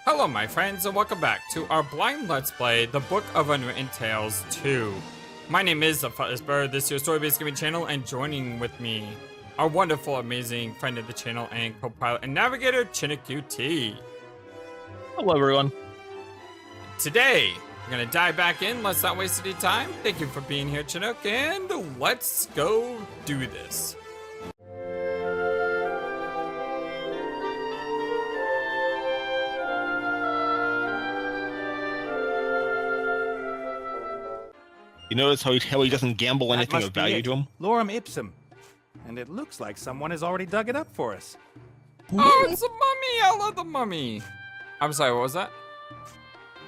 Hello my friends and welcome back to our blind let's play, The Book of Unwritten Tales 2. My name is FlightlessBird, this is your story-based gaming channel, and joining with me, our wonderful, amazing friend of the channel and co-pilot and navigator, THQ T. Hello everyone. Today, we're gonna dive back in, let's not waste any time. Thank you for being here, Chinook, and let's go do this. You notice how he doesn't gamble anything of value to him? Lorem ipsum. And it looks like someone has already dug it up for us. Oh, it's a mummy! I love the mummy! I'm sorry, what was that?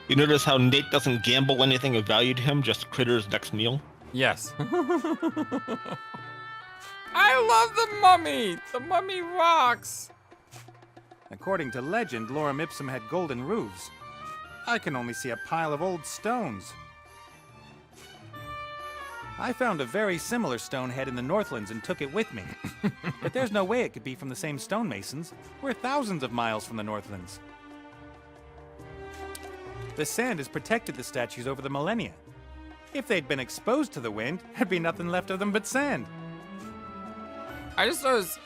You notice how Nate doesn't gamble anything of value to him, just Critter's next meal? Yes. I love the mummy! The mummy rocks! According to legend, Lorem ipsum had golden roofs. I can only see a pile of old stones. I found a very similar stone head in the Northlands and took it with me. But there's no way it could be from the same stonemasons. We're thousands of miles from the Northlands. The sand has protected the statues over the millennia. If they'd been exposed to the wind, there'd be nothing left of them but sand. I just noticed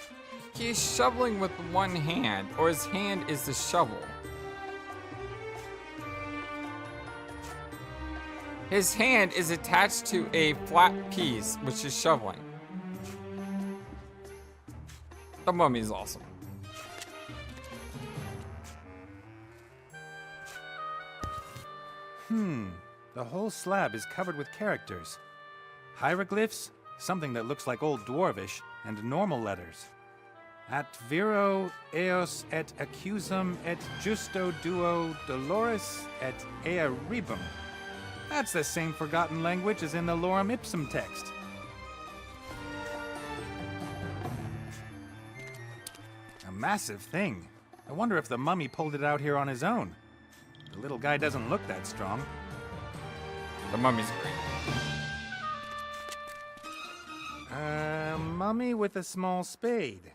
he's shoveling with one hand, or his hand is the shovel. His hand is attached to a flat piece, which is shoveling. The mummy is awesome. The whole slab is covered with characters. Hieroglyphs, something that looks like Old Dwarvish, and normal letters. At viro eos et accusum et justo duo dolores et ea rebum. That's the same forgotten language as in the Lorem ipsum text. A massive thing. I wonder if the mummy pulled it out here on his own. The little guy doesn't look that strong. The mummy's great. A mummy with a small spade.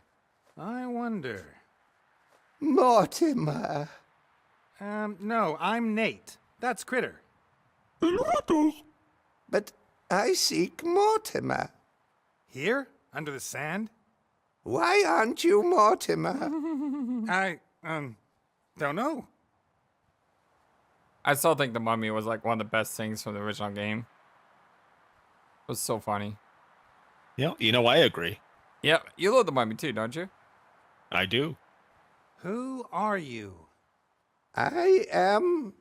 I wonder. Mortimer. No, I'm Nate. That's Critter. But I seek Mortimer. Here? Under the sand? Why aren't you Mortimer? I, don't know. I still think the mummy was like one of the best things from the original game. It was so funny. Yeah, I agree. Yep, you love the mummy too, don't you? I do. Who are you? I am...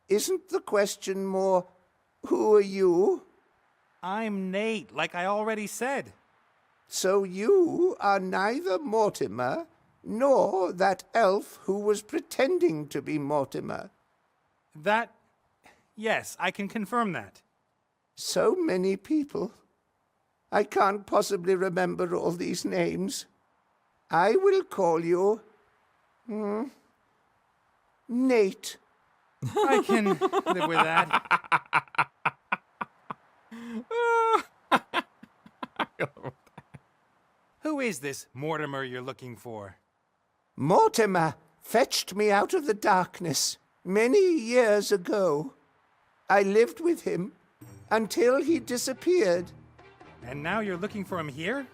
Isn't the question more, who are you? I'm Nate, like I already said. So you are neither Mortimer, nor that elf who was pretending to be Mortimer. Yes, I can confirm that. So many people. I can't possibly remember all these names. I will call you... Nate. I can live with that. Who is this Mortimer you're looking for? Mortimer fetched me out of the darkness many years ago. I lived with him until he disappeared. And now you're looking for him here?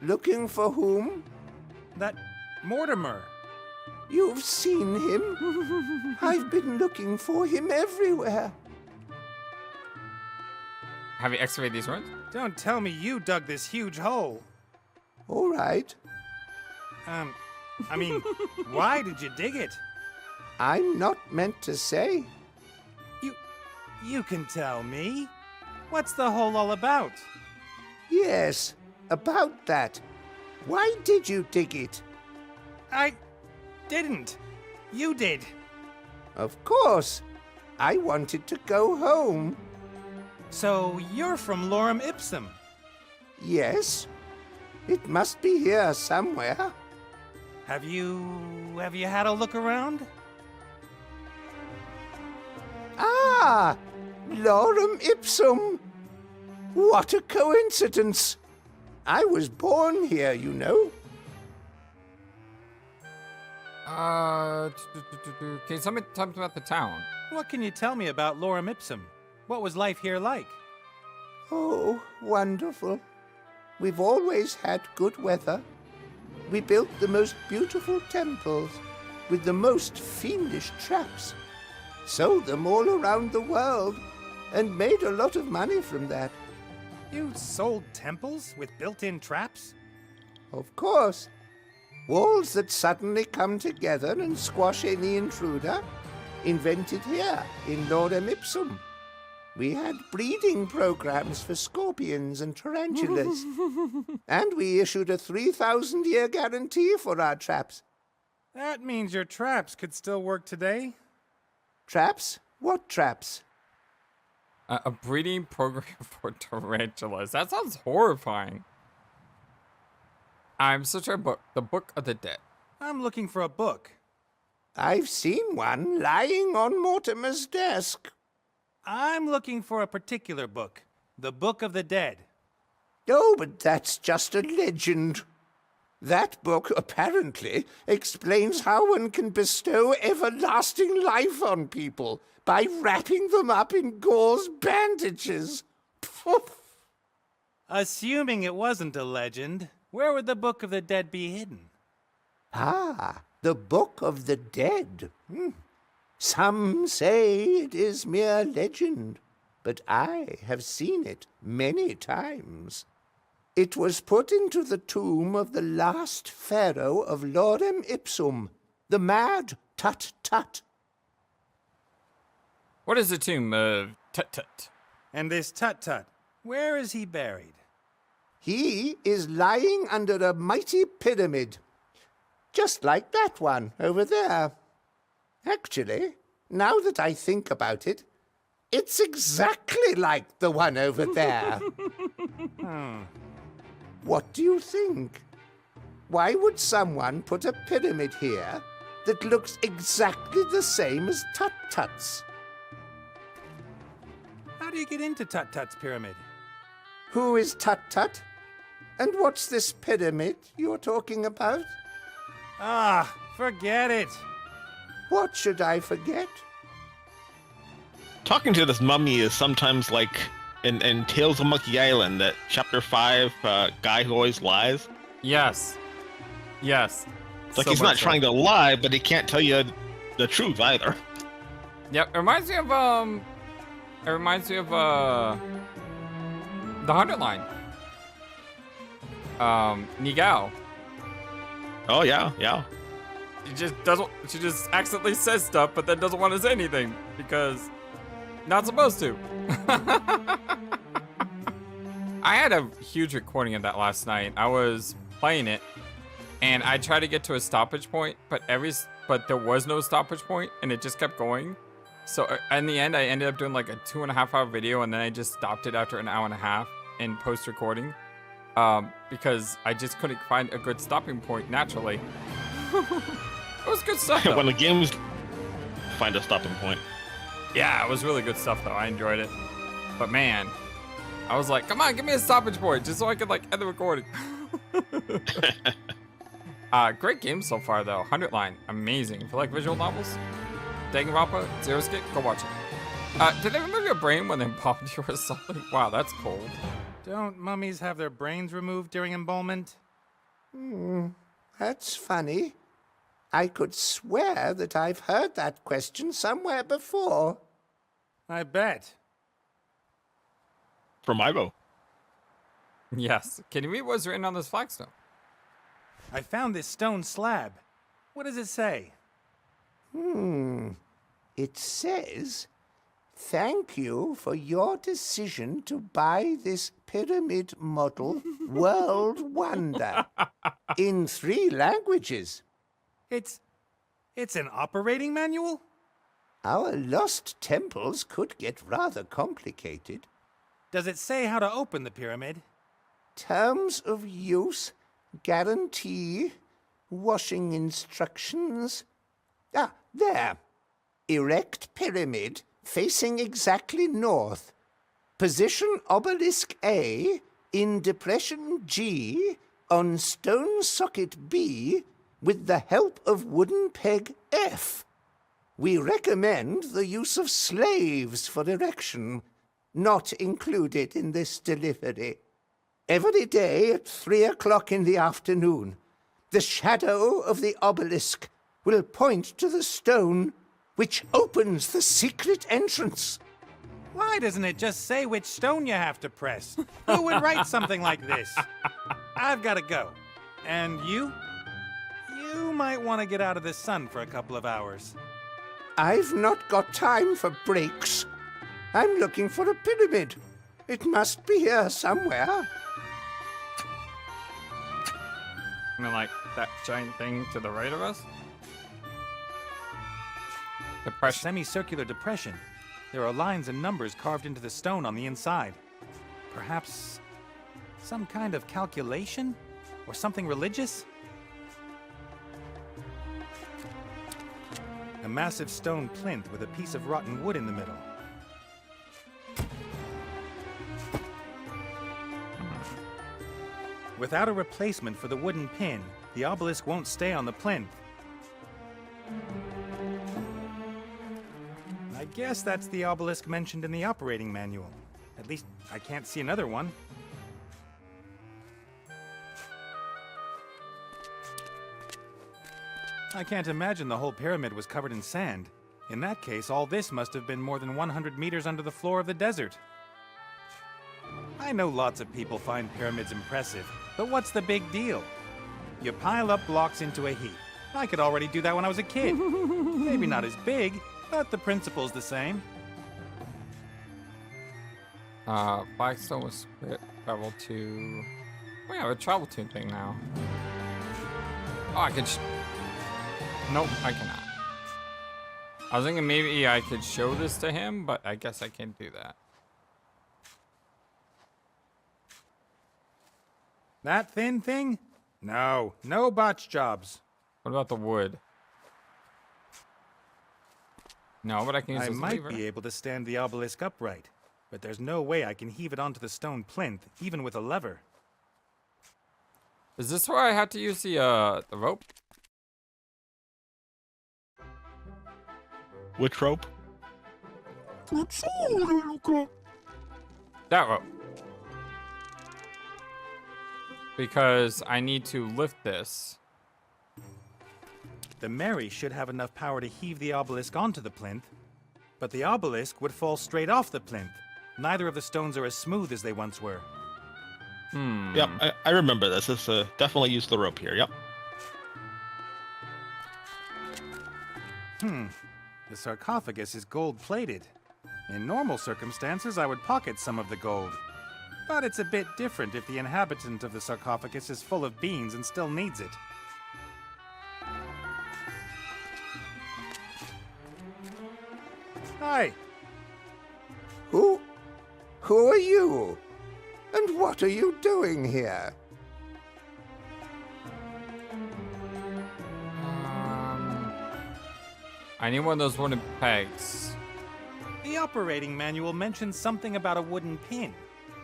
Looking for whom? That Mortimer. You've seen him. I've been looking for him everywhere. Have you excavated these ruins? Don't tell me you dug this huge hole. All right. I mean, why did you dig it? I'm not meant to say. You can tell me. What's the hole all about? Yes, about that. Why did you dig it? I didn't. You did. Of course. I wanted to go home. So you're from Lorem ipsum. Yes. It must be here somewhere. Have you had a look around? Ah! Lorem ipsum! What a coincidence! I was born here, you know. Can you tell me something about the town? What can you tell me about Lorem Ipsum? What was life here like? Oh, wonderful. We've always had good weather. We built the most beautiful temples with the most fiendish traps. Sold them all around the world and made a lot of money from that. You sold temples with built-in traps? Of course. Walls that suddenly come together and squash any intruder. Invented here in Lorem Ipsum. We had breeding programs for scorpions and tarantulas. And we issued a 3,000-year guarantee for our traps. That means your traps could still work today? Traps? What traps? A breeding program for tarantulas. That sounds horrifying. I'm searching a book. The Book of the Dead. I'm looking for a book. I've seen one lying on Mortimer's desk. I'm looking for a particular book. The Book of the Dead. Oh, but that's just a legend. That book apparently explains how one can bestow everlasting life on people by wrapping them up in gauze bandages. Assuming it wasn't a legend, where would the Book of the Dead be hidden? Ah, the Book of the Dead. Some say it is mere legend, but I have seen it many times. It was put into the tomb of the last pharaoh of Lorem Ipsum, the mad Tut-Tut. What is the tomb of Tut-Tut? And this Tut-Tut, where is he buried? He is lying under a mighty pyramid, just like that one over there. Actually, now that I think about it, it's exactly like the one over there. What do you think? Why would someone put a pyramid here that looks exactly the same as Tut-Tut's? How do you get into Tut-Tut's pyramid? Who is Tut-Tut? And what's this pyramid you're talking about? Ah, forget it. What should I forget? Talking to this mummy is sometimes like in Tales of Monkey Island, that chapter 5 guy who always lies. Yes. Yes. It's like So he's much not so. trying to lie, but he can't tell you the truth either. Yep. It reminds me of the 100 line. Nigao. Oh yeah, yeah. She just accidentally says stuff, but then doesn't want to say anything because not supposed to. I had a huge recording of that last night. I was playing it and I tried to get to a stoppage point, but there was no stoppage point and it just kept going. So in the end, I ended up doing like a 2.5 hour video and then I just stopped it after an hour and a half in post recording. Because I just couldn't find a good stopping point naturally. It was good stuff, though. When the games find a stopping point. Yeah, it was really good stuff, though. I enjoyed it. But man, I was like, come on, give me a stoppage point, just so I could, like, end the recording. Great game so far, though. 100 line, amazing. If you like visual novels, Danganronpa, Zero Skate, go watch it. Did they remove your brain when they popped you or something? Wow, that's cold. Don't mummies have their brains removed during embalmment? That's funny. I could swear that I've heard that question somewhere before. I bet. From Ivo. Yes. Can you read what's written on this flagstone? I found this stone slab. What does it say? It says, "Thank you for your decision to buy this pyramid model world wonder in 3 languages. It's an operating manual? Our lost temples could get rather complicated. Does it say how to open the pyramid? Terms of use, guarantee, washing instructions. Ah, there. Erect pyramid facing exactly north. Position obelisk A in depression G on stone socket B with the help of wooden peg F. We recommend the use of slaves for erection, not included in this delivery. Every day at 3 o'clock in the afternoon, the shadow of the obelisk will point to the stone which opens the secret entrance. Why doesn't it just say which stone you have to press? Who would write something like this? I've got to go. And you? You might want to get out of the sun for a couple of hours. I've not got time for breaks. I'm looking for a pyramid. It must be here somewhere. I mean, like that giant thing to the right of us? A Depression. semicircular depression. There are lines and numbers carved into the stone on the inside. Perhaps some kind of calculation? Or something religious? A massive stone plinth with a piece of rotten wood in the middle. Without a replacement for the wooden pin, the obelisk won't stay on the plinth. I guess that's the obelisk mentioned in the operating manual. At least, I can't see another one. I can't imagine the whole pyramid was covered in sand. In that case, all this must have been more than 100 meters under the floor of the desert. I know lots of people find pyramids impressive, but what's the big deal? You pile up blocks into a heap. I could already do that when I was a kid. Maybe not as big, but the principle's the same. Blackstone was travel to... We have a travel to thing now. Oh, I could... Nope, I cannot. I was thinking maybe I could show this to him, but I guess I can't do that. That thin thing? No, no botch jobs. What about the wood? No, but I can use I this might lever. be able to stand the obelisk upright, but there's no way I can heave it onto the stone plinth, even with a lever. Is this where I have to use the rope? Which rope? That rope. Because I need to lift this. The Mary should have enough power to heave the obelisk onto the plinth, but the obelisk would fall straight off the plinth. Neither of the stones are as smooth as they once were. Yep, I remember this. This definitely use the rope here. Yep. The sarcophagus is gold-plated. In normal circumstances, I would pocket some of the gold. But it's a bit different if the inhabitant of the sarcophagus is full of beans and still needs it. Hi. Who are you? And what are you doing here? I need one of those wooden pegs. The operating manual mentions something about a wooden pin,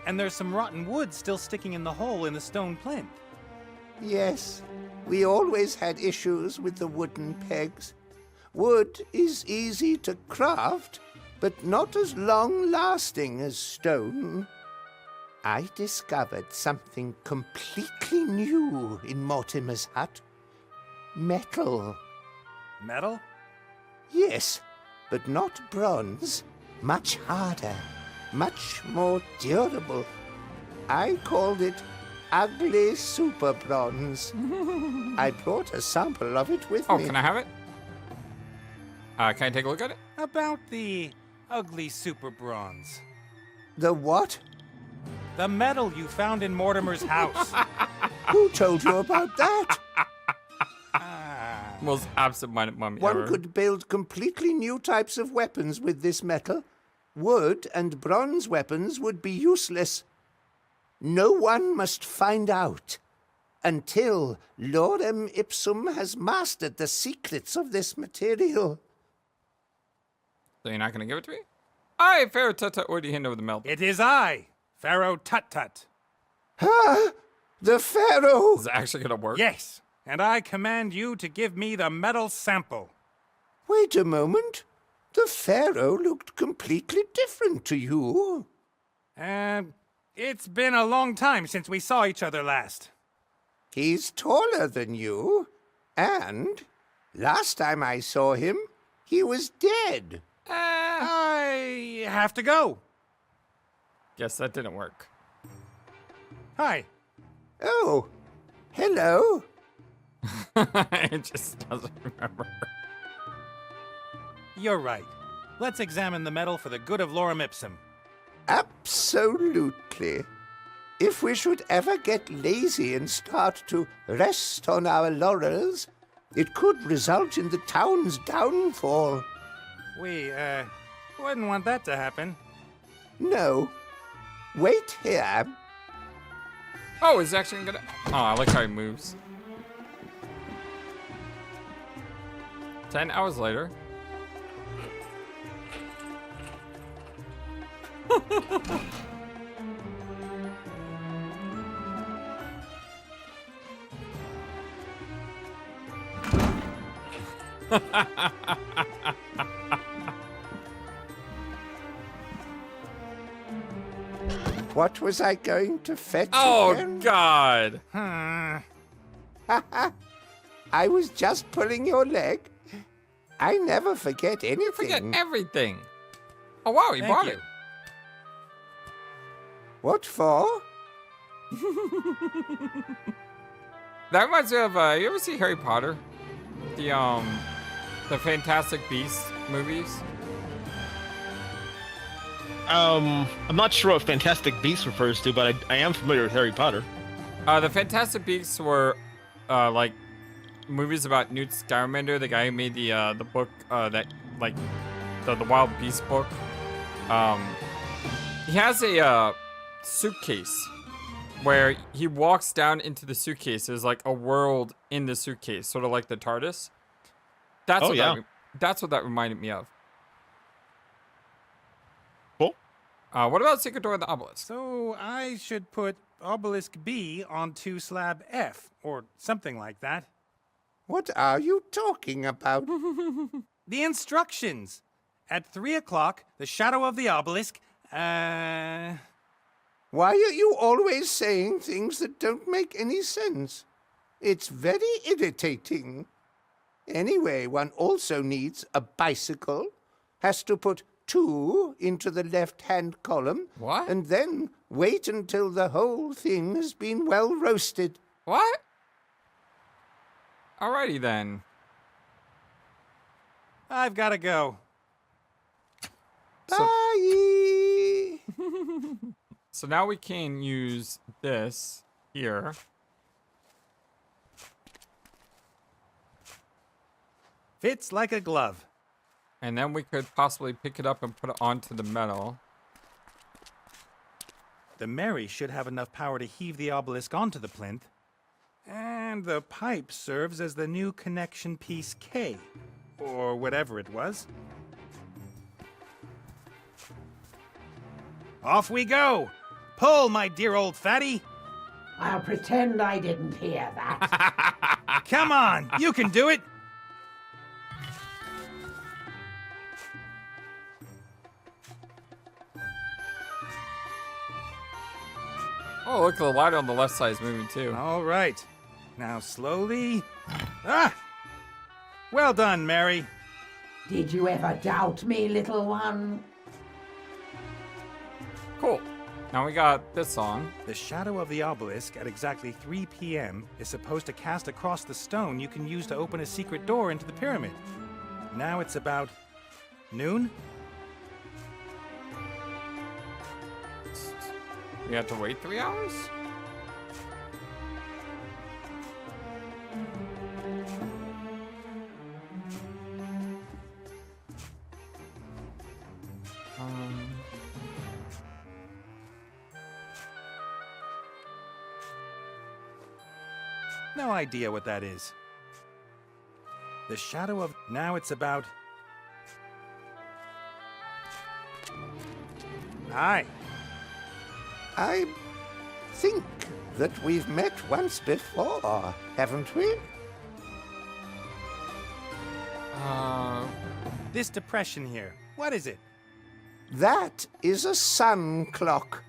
and there's some rotten wood still sticking in the hole in the stone plinth. Yes, we always had issues with the wooden pegs. Wood is easy to craft, but not as long-lasting as stone. I discovered something completely new in Mortimer's hut. Metal. Metal? Yes, but not bronze. Much harder, much more durable. I called it ugly super bronze. I brought a sample of it with Oh, me. can I have it? Can I take a look at it? About the ugly super bronze. The what? The metal you found in Mortimer's house. Who told you about that? Most absent-minded mummy One ever. could build completely new types of weapons with this metal. Wood and bronze weapons would be useless. No one must find out until Lorem Ipsum has mastered the secrets of this material. So you're not gonna give it to me? I, Pharaoh Tutta, already hand over the melt. It is I, Pharaoh Tut-Tut. Ah, the Pharaoh! Is it actually gonna work? Yes, and I command you to give me the metal sample. Wait a moment. The Pharaoh looked completely different to you. It's been a long time since we saw each other last. He's taller than you, and last time I saw him, he was dead. I have to go. Guess that didn't work. Hi. Oh, hello. It just doesn't remember. You're right. Let's examine the metal for the good of Lorem Ipsum. Absolutely. If we should ever get lazy and start to rest on our laurels, it could result in the town's downfall. We, wouldn't want that to happen. No. Wait here. Oh, he's actually gonna. Oh, I like how he moves. 10 hours later. What was I going to fetch Oh, again? God. Hmm. I was just pulling your leg. I never forget anything. Forget everything. Oh, wow, he Thank bought you. it. What for? That reminds me of, you ever see Harry Potter? The Fantastic Beasts movies? I'm not sure what Fantastic Beasts refers to, but I am familiar with Harry Potter. The Fantastic Beasts were, like, movies about Newt Scamander, the guy who made the book, that, like, the Wild Beast book. He has a, suitcase where he walks down into the suitcase. There's, like, a world in the suitcase, sort of like the TARDIS. That's that's what that reminded me of. Cool. What about Secret Door of the Obelisk? So I should put obelisk B onto slab F, or something like that. What are you talking about? The instructions. At 3 o'clock, the shadow of the obelisk, Why are you always saying things that don't make any sense? It's very irritating. Anyway, one also needs a bicycle, has to put 2 into the left-hand column, What? and then wait until the whole thing has been well roasted. What? Alrighty then. I've got to go. Bye! So now we can use this here. Fits like a glove. And then we could possibly pick it up and put it onto the metal. The Mary should have enough power to heave the obelisk onto the plinth. And the pipe serves as the new connection piece K, or whatever it was. Off we go! Pull, my dear old fatty! I'll pretend I didn't hear that. Come on, you can do it! Oh, look, the light on the left side is moving too. All right. Now slowly. Ah! Well done, Mary. Did you ever doubt me, little one? Cool. Now we got this on. The shadow of the obelisk at exactly 3 p.m. is supposed to cast across the stone you can use to open a secret door into the pyramid. Now it's about noon? We have to wait 3 hours? No idea what that is. The shadow of... Now it's about... Hi. I think that we've met once before, haven't we? This depression here, what is it? That is a sun clock.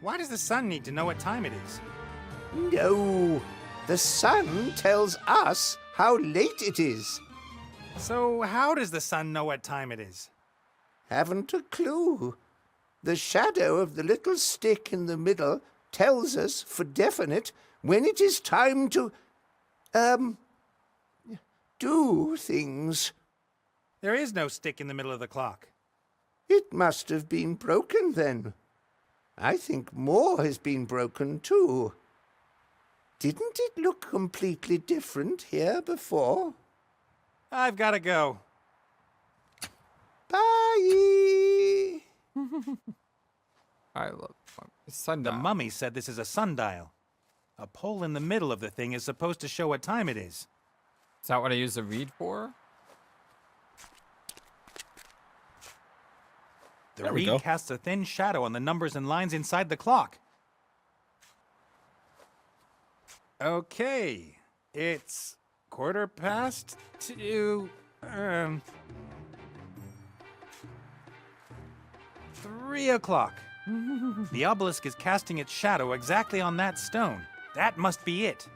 Why does the sun need to know what time it is? No, the sun tells us how late it is. So how does the sun know what time it is? Haven't a clue. The shadow of the little stick in the middle tells us for definite when it is time to, do things. There is no stick in the middle of the clock. It must have been broken then. I think more has been broken too. Didn't it look completely different here before? I've got to go. Bye! I love sundial. The mummy said this is a sundial. A pole in the middle of the thing is supposed to show what time it is. Is that what I use the reed for? The There we reed go. casts a thin shadow on the numbers and lines inside the clock. Okay, it's 2:15. 3 o'clock. The obelisk is casting its shadow exactly on that stone. That must be it.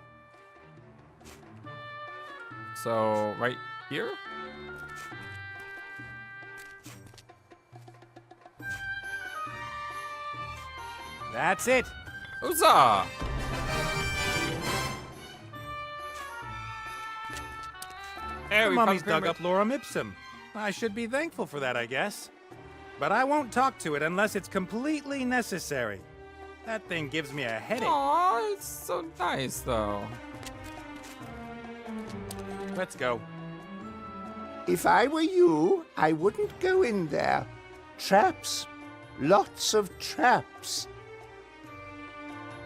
So, right here? That's it. Huzzah! Hey, The we mummy's found the dug up Lorem Ipsum. I should be thankful for that, I guess. But I won't talk to it unless it's completely necessary. That thing gives me a headache. Aw, it's so nice, though. Let's go. If I were you, I wouldn't go in there. Traps. Lots of traps.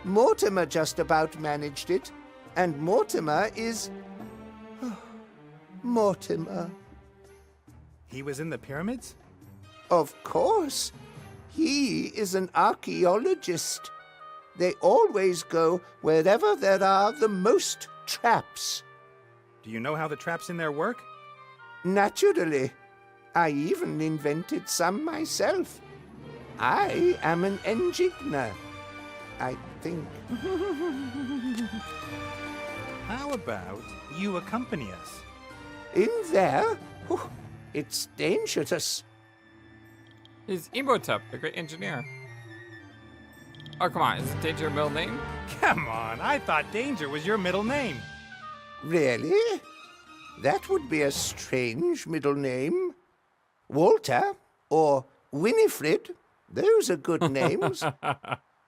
Mortimer just about managed it, and Mortimer is... Mortimer. He was in the pyramids? Of course. He is an archaeologist. They always go wherever there are the most traps. Do you know how the traps in there work? Naturally. I even invented some myself. I am an enigma, I think. How about you accompany us? In there? Oh, it's dangerous. He's Imhotep, the great engineer. Oh, come on. Is Danger your middle name? Come on, I thought Danger was your middle name. Really? That would be a strange middle name. Walter or Winifred, those are good names.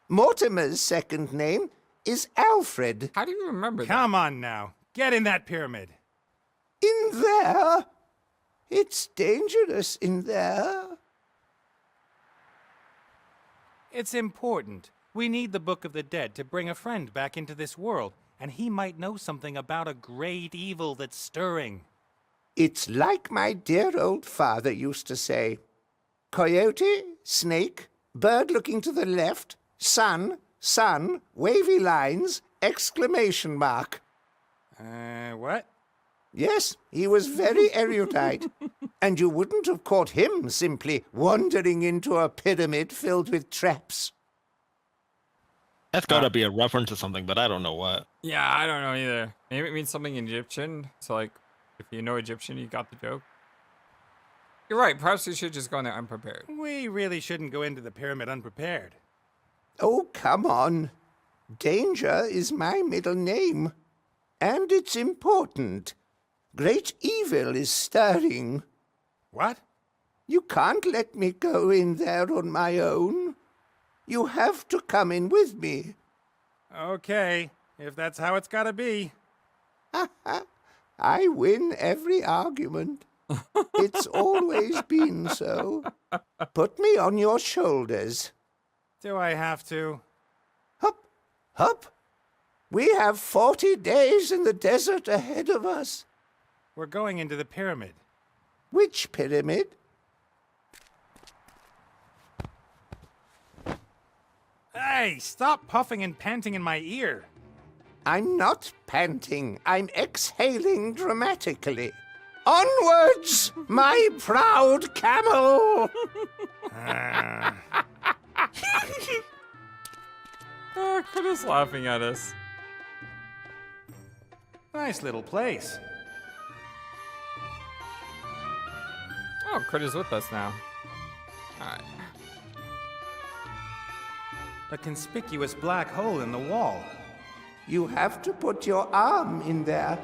Mortimer's second name is Alfred. How do you remember that? Come on now, get in that pyramid. In there? It's dangerous in there. It's important. We need the Book of the Dead to bring a friend back into this world, and he might know something about a great evil that's stirring. It's like my dear old father used to say. Coyote, snake, bird looking to the left, sun, wavy lines, exclamation mark. What? Yes, he was very erudite. And you wouldn't have caught him simply wandering into a pyramid filled with traps. That's gotta be a reference to something, but I don't know what. Yeah, I don't know either. Maybe it means something Egyptian. So, like, if you know Egyptian, you got the joke. You're right. Perhaps we should just go in there unprepared. We really shouldn't go into the pyramid unprepared. Oh, come on. Danger is my middle name. And it's important. Great evil is stirring. What? You can't let me go in there on my own. You have to come in with me. Okay, if that's how it's gotta be. I win every argument. It's always been so. Put me on your shoulders. Do I have to? Hup, hup. We have 40 days in the desert ahead of us. We're going into the pyramid. Which pyramid? Hey, stop puffing and panting in my ear. I'm not panting. I'm exhaling dramatically. Onwards, my proud camel! Oh, Critter's laughing at us. Nice little place. Oh, Critter's with us now. Alright. A conspicuous black hole in the wall. You have to put your arm in there.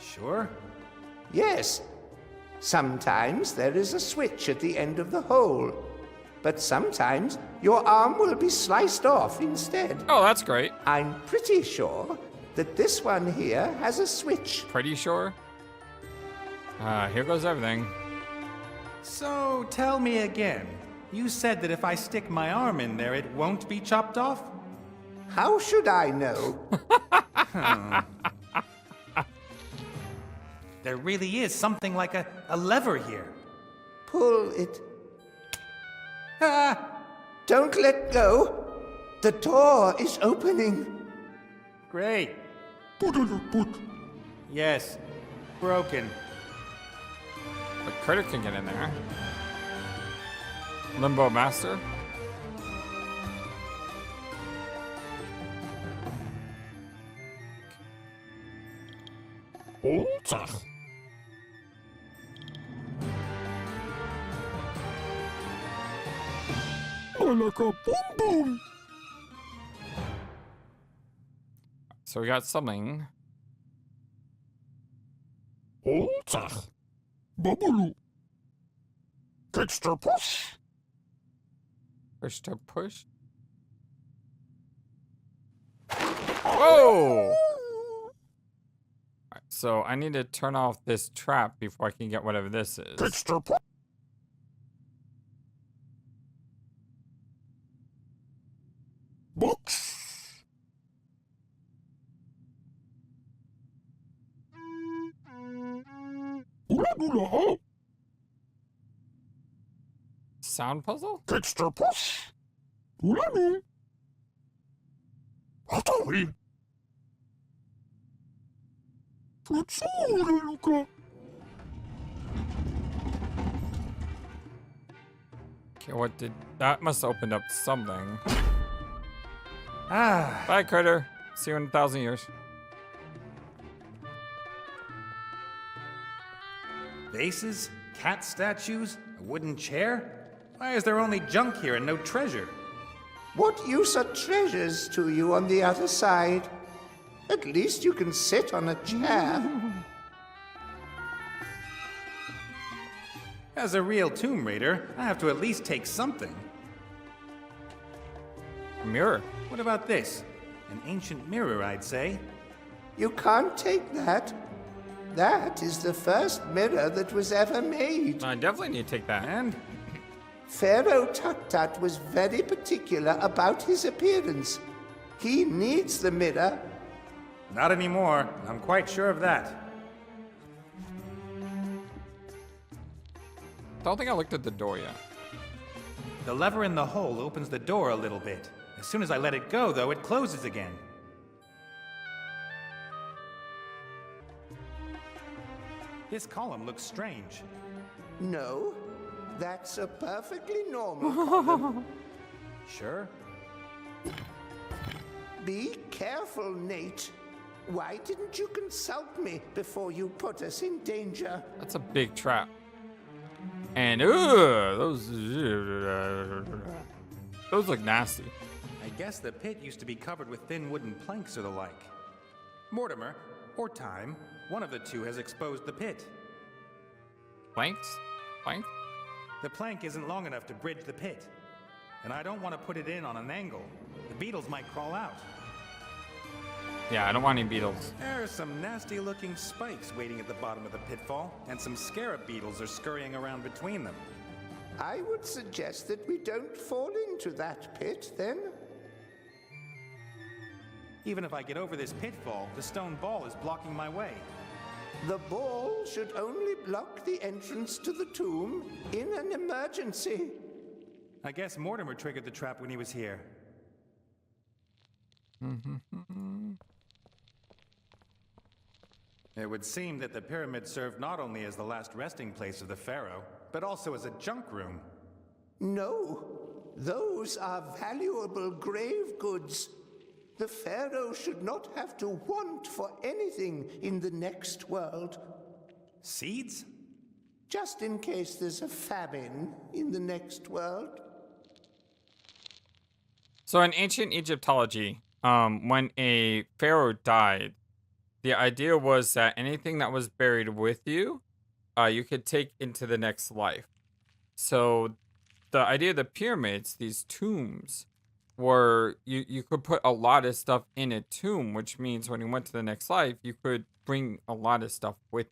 Sure? Yes. Sometimes there is a switch at the end of the hole. But sometimes your arm will be sliced off instead. Oh, that's great. I'm pretty sure that this one here has a switch. Pretty sure. Here goes everything. So, tell me again. You said that if I stick my arm in there, it won't be chopped off? How should I know? There really is something like a lever here. Pull it. Ah! Don't let go. The door is opening. Great. Yes. Broken. But Critter can get in there. Limbo Master. So we got something. Push to push. Whoa! Alright, so I need to turn off this trap before I can get whatever this is. Sound puzzle? Okay, what did that must have opened up something. Ah, Bye, Critter. See you in 1,000 years. vases, cat statues, a wooden chair? Why is there only junk here and no treasure? What use are treasures to you on the other side? At least you can sit on a chair. As a real Tomb Raider, I have to at least take something. A mirror. What about this? An ancient mirror, I'd say. You can't take that. That is the first mirror that was ever made. I definitely need to take that. And Pharaoh Tut-Tut was very particular about his appearance. He needs the mirror. not anymore. I'm quite sure of that. Don't think I looked at the door yet. The lever in the hole opens the door a little bit. As soon as I let it go, though, it closes again. This column looks strange. No, that's a perfectly normal column. Sure? Be careful, Nate. Why didn't you consult me before you put us in danger? That's a big trap. And those look nasty. I guess the pit used to be covered with thin wooden planks or the like. Mortimer, or Time, one of the two has exposed the pit. Planks? Plank? The plank isn't long enough to bridge the pit. And I don't want to put it in on an angle. The beetles might crawl out. Yeah, I don't want any beetles. There are some nasty-looking spikes waiting at the bottom of the pitfall, and some scarab beetles are scurrying around between them. I would suggest that we don't fall into that pit, then. Even if I get over this pitfall, the stone ball is blocking my way. The ball should only block the entrance to the tomb in an emergency. I guess Mortimer triggered the trap when he was here. It would seem that the pyramid served not only as the last resting place of the pharaoh, but also as a junk room. No, those are valuable grave goods. The pharaoh should not have to want for anything in the next world. Seeds? Just in case there's a famine in the next world. So in ancient Egyptology, when a pharaoh died, the idea was that anything that was buried with you, you could take into the next life. So the idea of the pyramids, these tombs, were you could put a lot of stuff in a tomb, which means when you went to the next life, you could bring a lot of stuff with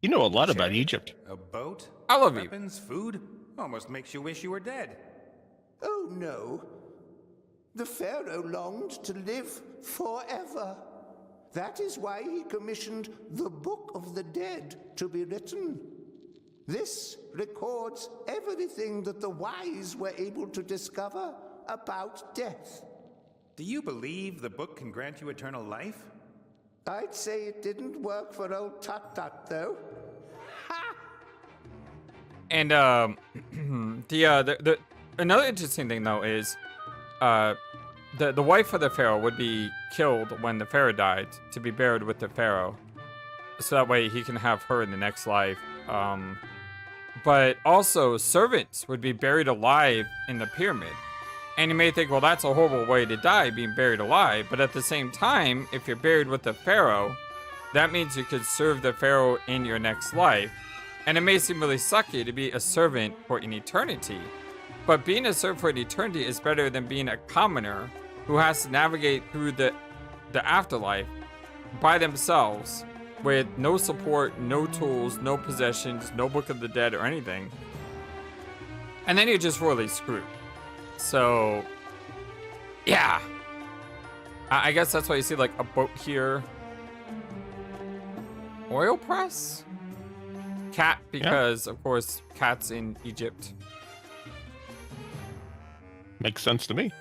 You know a lot about Chariot, Egypt. A boat? I love you. Weapons, food? Almost makes you wish you were dead. Oh no. The pharaoh longed to live forever. That is why he commissioned the Book of the Dead to be written. This records everything that the wise were able to discover about death. Do you believe the book can grant you eternal life? I'd say it didn't work for old Tut-Tut, though. Ha! And the another interesting thing though is the wife of the pharaoh would be killed when the pharaoh died to be buried with the pharaoh, so that way he can have her in the next life. But also servants would be buried alive in the pyramid. And you may think, well, that's a horrible way to die, being buried alive. But at the same time, if you're buried with the pharaoh, that means you could serve the pharaoh in your next life. And it may seem really sucky to be a servant for an eternity. But being a servant for an eternity is better than being a commoner who has to navigate through the afterlife by themselves with no support, no tools, no possessions, no Book of the Dead or anything. And then you're just really screwed. So, yeah. I guess that's why you see like a boat here. Oil press? Cat, because of course cats in Egypt. Makes sense to me.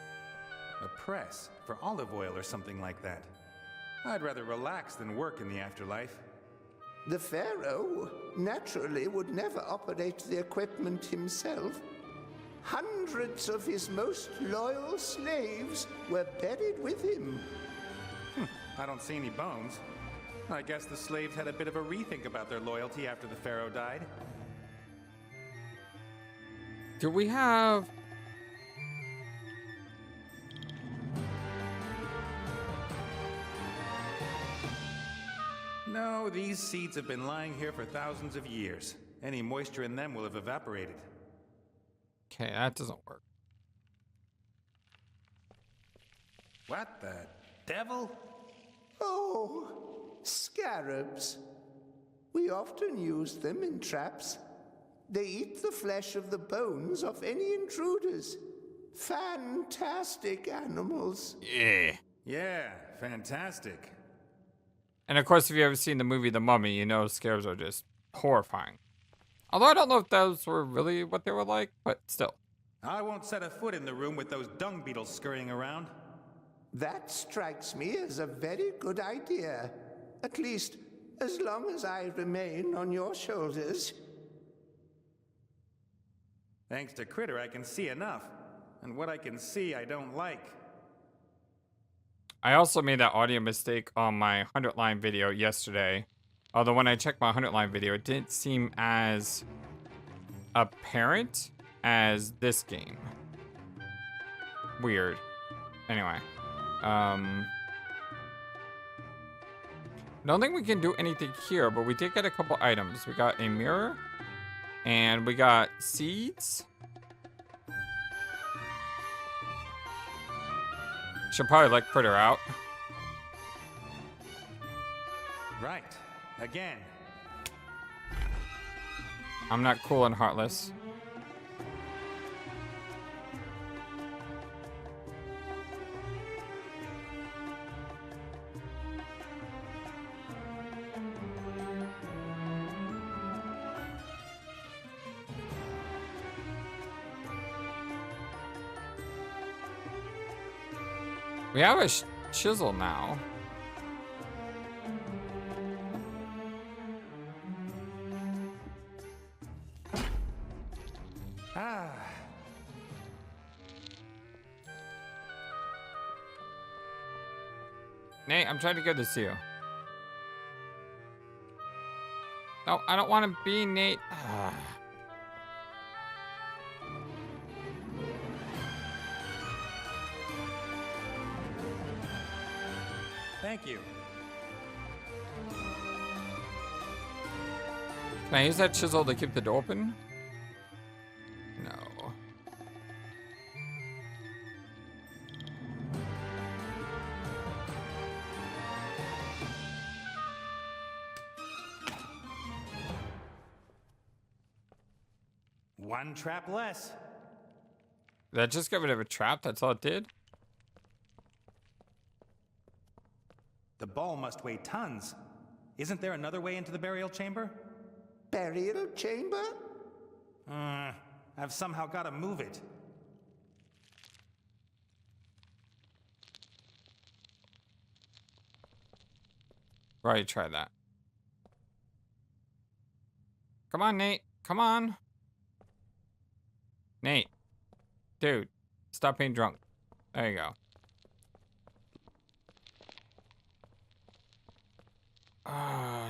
A press for olive oil or something like that. I'd rather relax than work in the afterlife. The pharaoh naturally would never operate the equipment himself. Hundreds of his most loyal slaves were buried with him. I don't see any bones. I guess the slaves had a bit of a rethink about their loyalty after the pharaoh died. Do we have... No, these seeds have been lying here for thousands of years. Any moisture in them will have evaporated. Okay, that doesn't work. What the devil? Oh, scarabs. We often use them in traps. They eat the flesh of the bones of any intruders. Fantastic animals. Yeah. Yeah, fantastic. And of course, if you've ever seen the movie The Mummy, you know scarabs are just horrifying. Although I don't know if those were really what they were like, but still. I won't set a foot in the room with those dung beetles scurrying around. That strikes me as a very good idea. At least, as long as I remain on your shoulders. Thanks to Critter, I can see enough. And what I can see, I don't like. I also made that audio mistake on my 100-line video yesterday. Although when I checked my 100-line video, it didn't seem as apparent as this game. Weird. Anyway. I don't think we can do anything here, but we did get a couple items. We got a mirror, and we got seeds. Should probably let Critter out. Right. Again. I'm not cool and heartless. We have a chisel now. Ah. Nate, I'm trying to get this to you. No, I don't want to be Nate. Ah. Thank you. Can I use that chisel to keep the door open? No. One trap less. Did that just get rid of a trap? That's all it did? The ball must weigh tons. Isn't there another way into the burial chamber? Burial chamber? I've somehow got to move it. Right, try that. Come on, Nate. Come on. Nate. Dude, stop being drunk. There you go.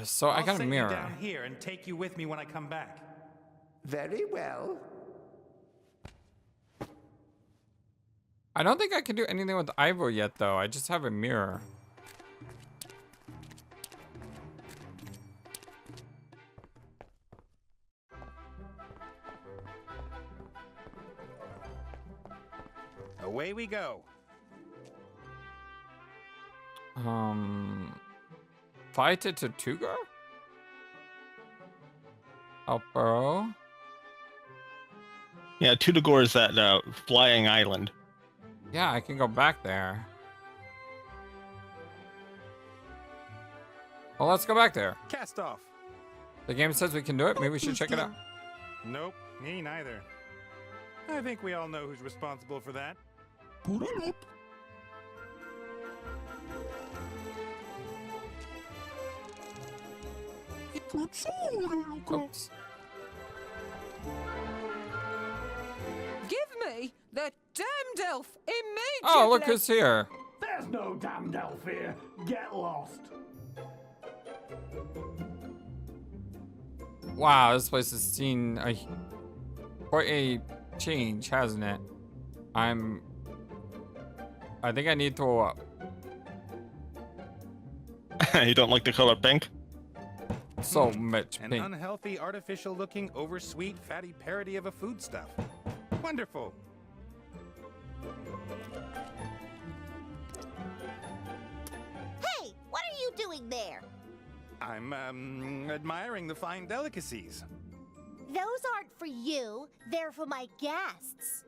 So I got a I'll mirror. set you down here and take you with me when I come back. Very well. I don't think I can do anything with Ivo yet, though. I just have a mirror. Away we go. Fly to Tortuga? Alpero? Yeah, Tudagore is that flying island. Yeah, I can go back there. Well, let's go back there. Cast off. The game says we can do it. Maybe we should check it out. Nope, me neither. I think we all know who's responsible for that. Oops. Give me the damned elf immediately! Oh, look who's here. There's no damned elf here. Get lost. Wow, this place has seen quite a change, hasn't it? I think I need to throw up. You don't like the color pink? So much An pink. unhealthy, artificial-looking, oversweet, fatty parody of a foodstuff. Wonderful. Hey, what are you doing there? I'm, admiring the fine delicacies. Those aren't for you. They're for my guests.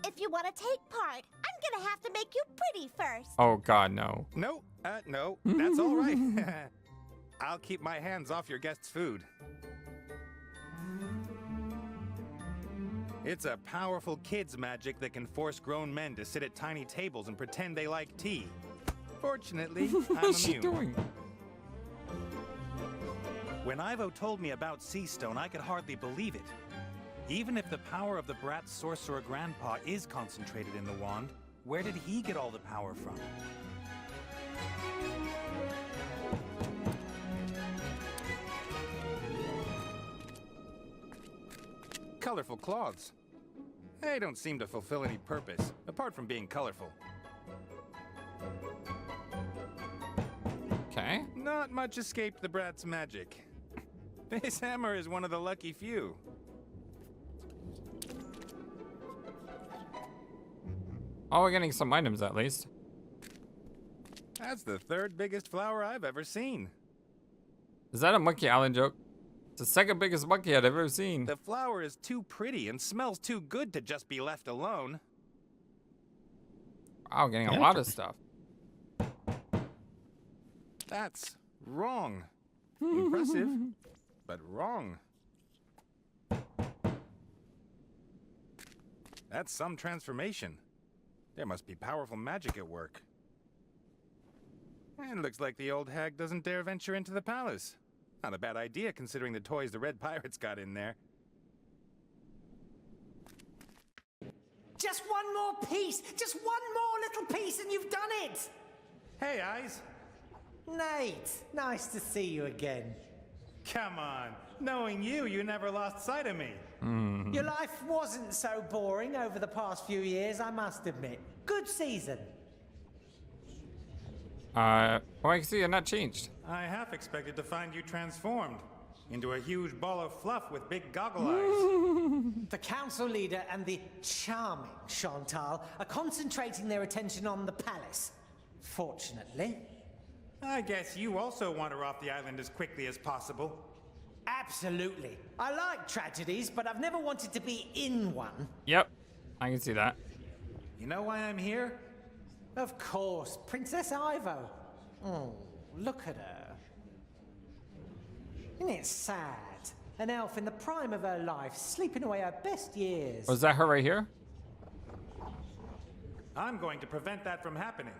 If you want to take part, I'm gonna have to make you pretty first. Oh God, no. No, no, that's all right. I'll keep my hands off your guests' food. It's a powerful kid's magic that can force grown men to sit at tiny tables and pretend they like tea. Fortunately, I'm What's she immune. doing? When Ivo told me about Sea Stone, I could hardly believe it. Even if the power of the brat's sorcerer grandpa is concentrated in the wand, where did he get all the power from? Colorful cloths. They don't seem to fulfill any purpose, apart from being colorful. Okay. Not much escaped the brat's magic. This hammer is one of the lucky few. Oh, we're getting some items at least. That's the third biggest flower I've ever seen. Is that a Monkey Island joke? It's the second biggest monkey I've ever seen. The flower is too pretty and smells too good to just be left alone. Wow, getting a lot of stuff. That's wrong. Impressive, but wrong. That's some transformation. There must be powerful magic at work. It looks like the old hag doesn't dare venture into the palace. Not a bad idea considering the toys the Red Pirates got in there. Just one more piece! Just one more little piece and you've done it! Hey, Eyes! Nate, nice to see you again. Come on. Knowing you, you never lost sight of me. Your life wasn't so boring over the past few years, I must admit. Good season. I can see you're not changed. I half expected to find you transformed into a huge ball of fluff with big goggle eyes. The council leader and the charming Chantal are concentrating their attention on the palace. Fortunately. I guess you also want her off the island as quickly as possible. Absolutely. I like tragedies, but I've never wanted to be in one. Yep, I can see that. You know why I'm here? Of course, Princess Ivo. Oh, look at her. Isn't it sad? An elf in the prime of her life, sleeping away her best years. Was that her right here? I'm going to prevent that from happening.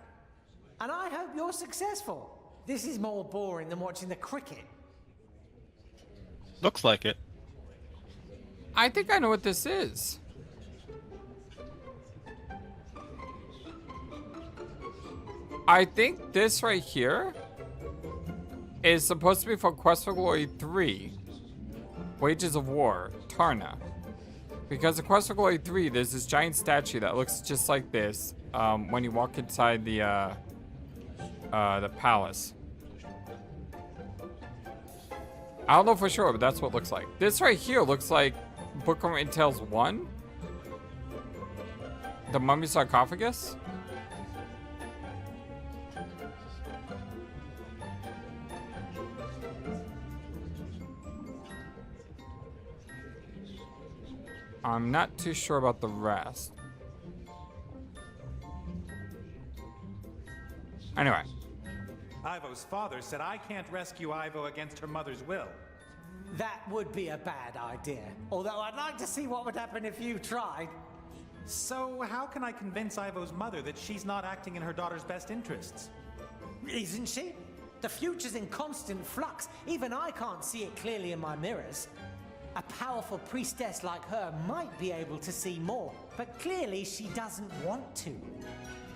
And I hope you're successful. This is more boring than watching the cricket. Looks like it. I think I know what this is. I think this right here is supposed to be for Quest for Glory 3. Wages of War, Tarna. Because in Quest for Glory 3, there's this giant statue that looks just like this when you walk inside the palace. I don't know for sure, but that's what it looks like. This right here looks like Book of Unwritten Tales 1. The mummy sarcophagus. I'm not too sure about the rest. Anyway. Ivo's father said I can't rescue Ivo against her mother's will. That would be a bad idea. Although I'd like to see what would happen if you tried. So how can I convince Ivo's mother that she's not acting in her daughter's best interests? Isn't she? The future's in constant flux. Even I can't see it clearly in my mirrors. A powerful priestess like her might be able to see more, but clearly she doesn't want to.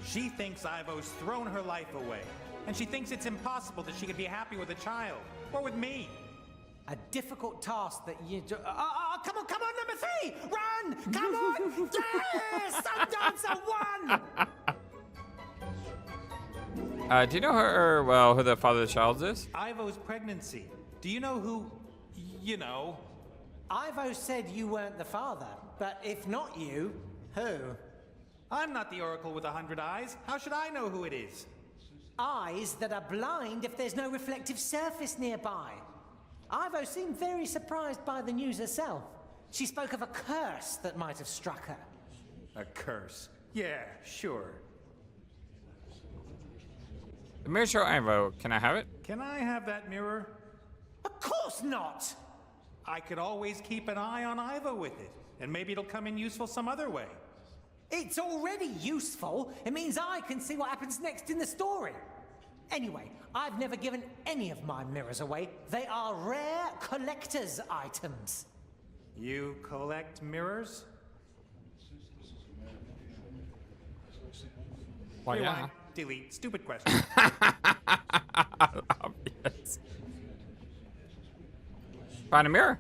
She thinks Ivo's thrown her life away, and she thinks it's impossible that she could be happy with a child, or with me. A difficult task that you do. Come on, number 3! Run! Come on! Yes! Sundancer 1! Do you know her, well, who the father of the child is? Ivo's pregnancy. Do you know who, you know? Ivo said you weren't the father, but if not you, who? I'm not the Oracle with 100 eyes. How should I know who it is? Eyes that are blind if there's no reflective surface nearby. Ivo seemed very surprised by the news herself. She spoke of a curse that might have struck her. A curse? Yeah, sure. The mirror show Ivo. Can I have it? Can I have that mirror? Of course not! I could always keep an eye on Ivo with it, and maybe it'll come in useful some other way. It's already useful. It means I can see what happens next in the story. Anyway, I've never given any of my mirrors away. They are rare collector's items. You collect mirrors? Why, yeah. Rewind, delete, stupid question. Obvious. Find a mirror.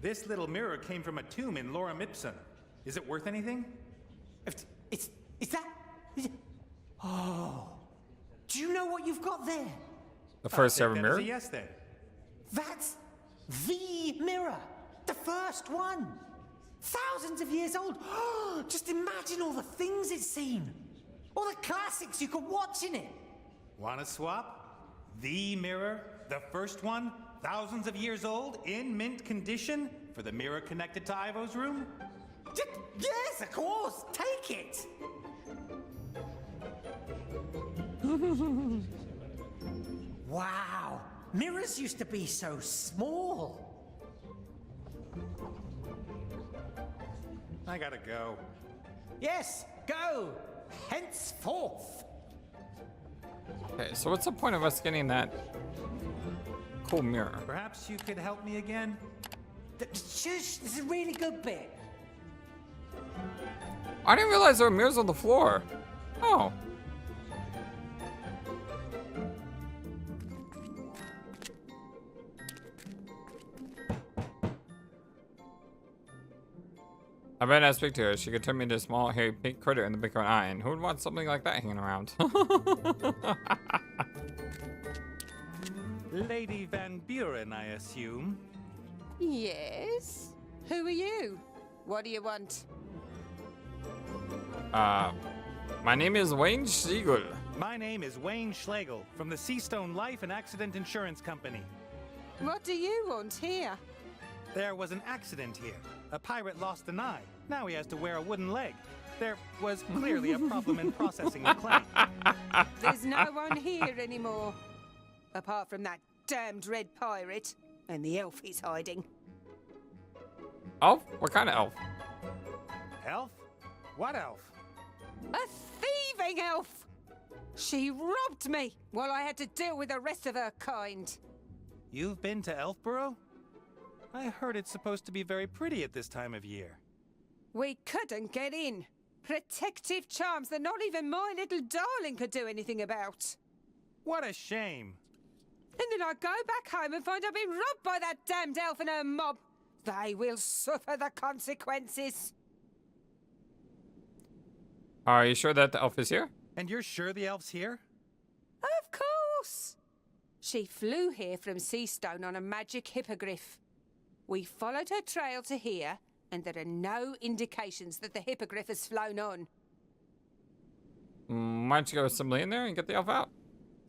This little mirror came from a tomb in Lorem Ipsum. Is it worth anything? It's that... Oh. Do you know what you've got there? The first ever mirror? Yes, then. That's the mirror. The first one. Thousands of years old. Just imagine all the things it's seen. All the classics you could watch in it. Want to swap? The mirror, the first one, thousands of years old, in mint condition, for the mirror connected to Ivo's room? Yes, of course. Take it. Wow. Mirrors used to be so small. I gotta go. Yes, go. Henceforth. Okay, so what's the point of us getting that cool mirror? Perhaps you could help me again? Shush, this is a really good bit. I didn't realize there were mirrors on the floor. Oh. I bet I speak to her. She could turn me into a small, hairy, pink critter in the blink of an eye. And who would want something like that hanging around? Lady Van Buren, I assume. Yes? Who are you? What do you want? My name is Wayne Siegel. My name is Wayne Schlegel from the Seastone Life and Accident Insurance Company. What do you want here? There was an accident here. A pirate lost an eye. Now he has to wear a wooden leg. There was clearly a problem in processing the claim. There's no one here anymore. Apart from that damned red pirate and the elf he's hiding. Elf? What kind of elf? Elf? What elf? A thieving elf! She robbed me while I had to deal with the rest of her kind. You've been to Elfborough? I heard it's supposed to be very pretty at this time of year. We couldn't get in. Protective charms that not even my little darling could do anything about. What a shame. And then I go back home and find I've been robbed by that damned elf and her mob. They will suffer the consequences. Are you sure that the elf is here? And you're sure the elf's here? Of course. She flew here from Seastone on a magic hippogriff. We followed her trail to here, and there are no indications that the hippogriff has flown on. Why don't you go simply in there and get the elf out?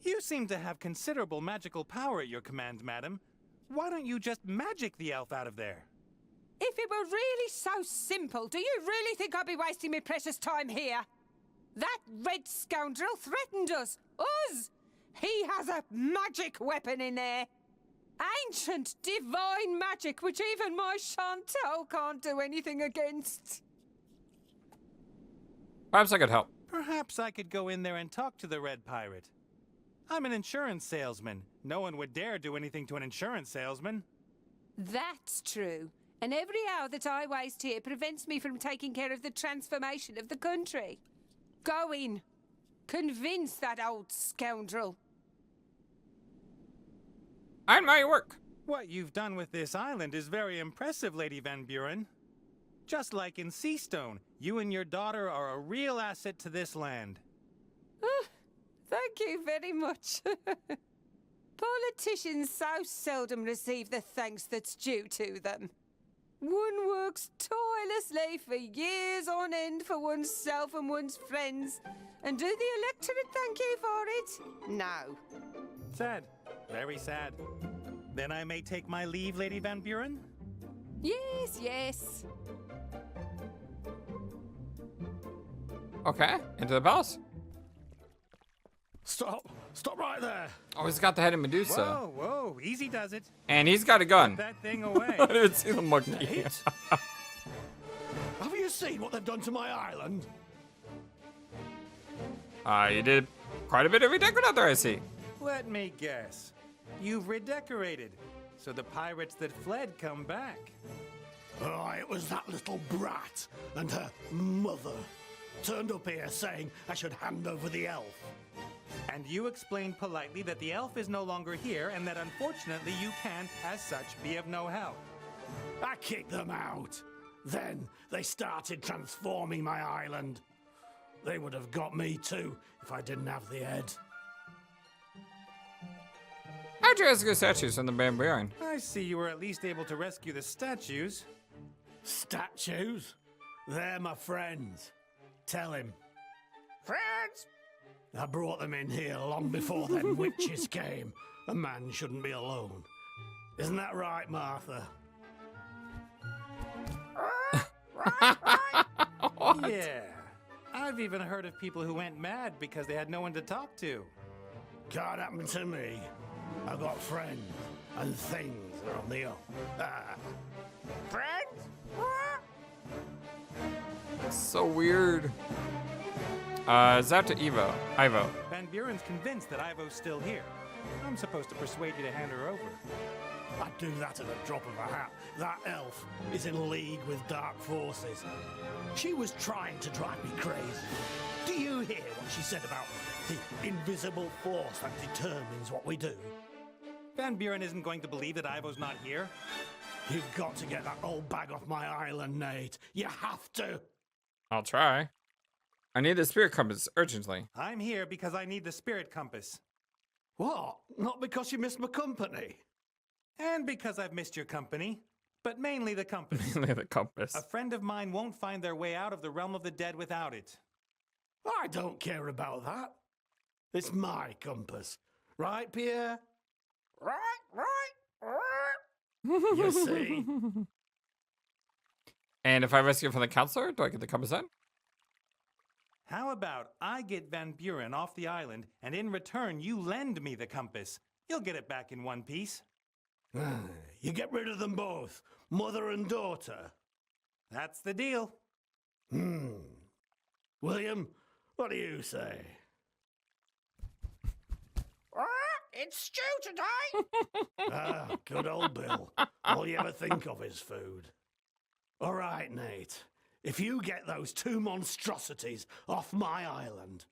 You seem to have considerable magical power at your command, madam. Why don't you just magic the elf out of there? If it were really so simple, do you really think I'd be wasting my precious time here? That red scoundrel threatened us! Us! He has a magic weapon in there! Ancient, divine magic, which even my Chantal can't do anything against. Perhaps I could help. Perhaps I could go in there and talk to the red pirate. I'm an insurance salesman. No one would dare do anything to an insurance salesman. That's true. And every hour that I waste here prevents me from taking care of the transformation of the country. Go in. Convince that old scoundrel. I admire your work. What you've done with this island is very impressive, Lady Van Buren. Just like in Seastone, you and your daughter are a real asset to this land. Thank you very much. Politicians so seldom receive the thanks that's due to them. One works tirelessly for years on end for oneself and one's friends. And do the electorate thank you for it? No. Sad. Very sad. Then I may take my leave, Lady Van Buren? Yes, yes. Okay, into the palace. Stop! Stop right there! Oh, he's got the head of Medusa. Whoa, whoa, easy does it. And he's got a gun. Put that thing away. I didn't see the monkey. Hit? Have you seen what they've done to my island? You did quite a bit of redecorating out there, I see. Let me guess. You've redecorated, so the pirates that fled come back. Oh, it was that little brat and her mother. Turned up here saying I should hand over the elf. And you explained politely that the elf is no longer here and that unfortunately you can, as such, be of no help. I kicked them out. Then they started transforming my island. They would have got me too if I didn't have the head. How'd you rescue statues from the barbarian? I see you were at least able to rescue the statues. Statues? They're my friends. Tell him. Friends? I brought them in here long before them witches came. A man shouldn't be alone. Isn't that right, Martha? Yeah. I've even heard of people who went mad because they had no one to talk to. Can't happen to me. I've got friends and things are on the up. Friends? So weird. It's after Ivo. Van Buren's convinced that Ivo's still here. I'm supposed to persuade you to hand her over. I'd do that at a drop of a hat. That elf is in league with dark forces. She was trying to drive me crazy. Do you hear what she said about the invisible force that determines what we do? Van Buren isn't going to believe that Ivo's not here. You've got to get that old bag off my island, Nate. You have to. I'll try. I need the spirit compass urgently. I'm here because I need the spirit compass. What? Not because you missed my company? And because I've missed your company. But mainly the compass. Mainly the compass. A friend of mine won't find their way out of the realm of the dead without it. I don't care about that. It's my compass. Right, Pierre? Right. You see? And if I rescue from the counselor, do I get the compass then? How about I get Van Buren off the island, and in return you lend me the compass? You'll get it back in one piece. You get rid of them both, mother and daughter. That's the deal. William, what do you say? It's stew today. Good old Bill. All you ever think of is food. All right, Nate. If you get those two monstrosities off my island,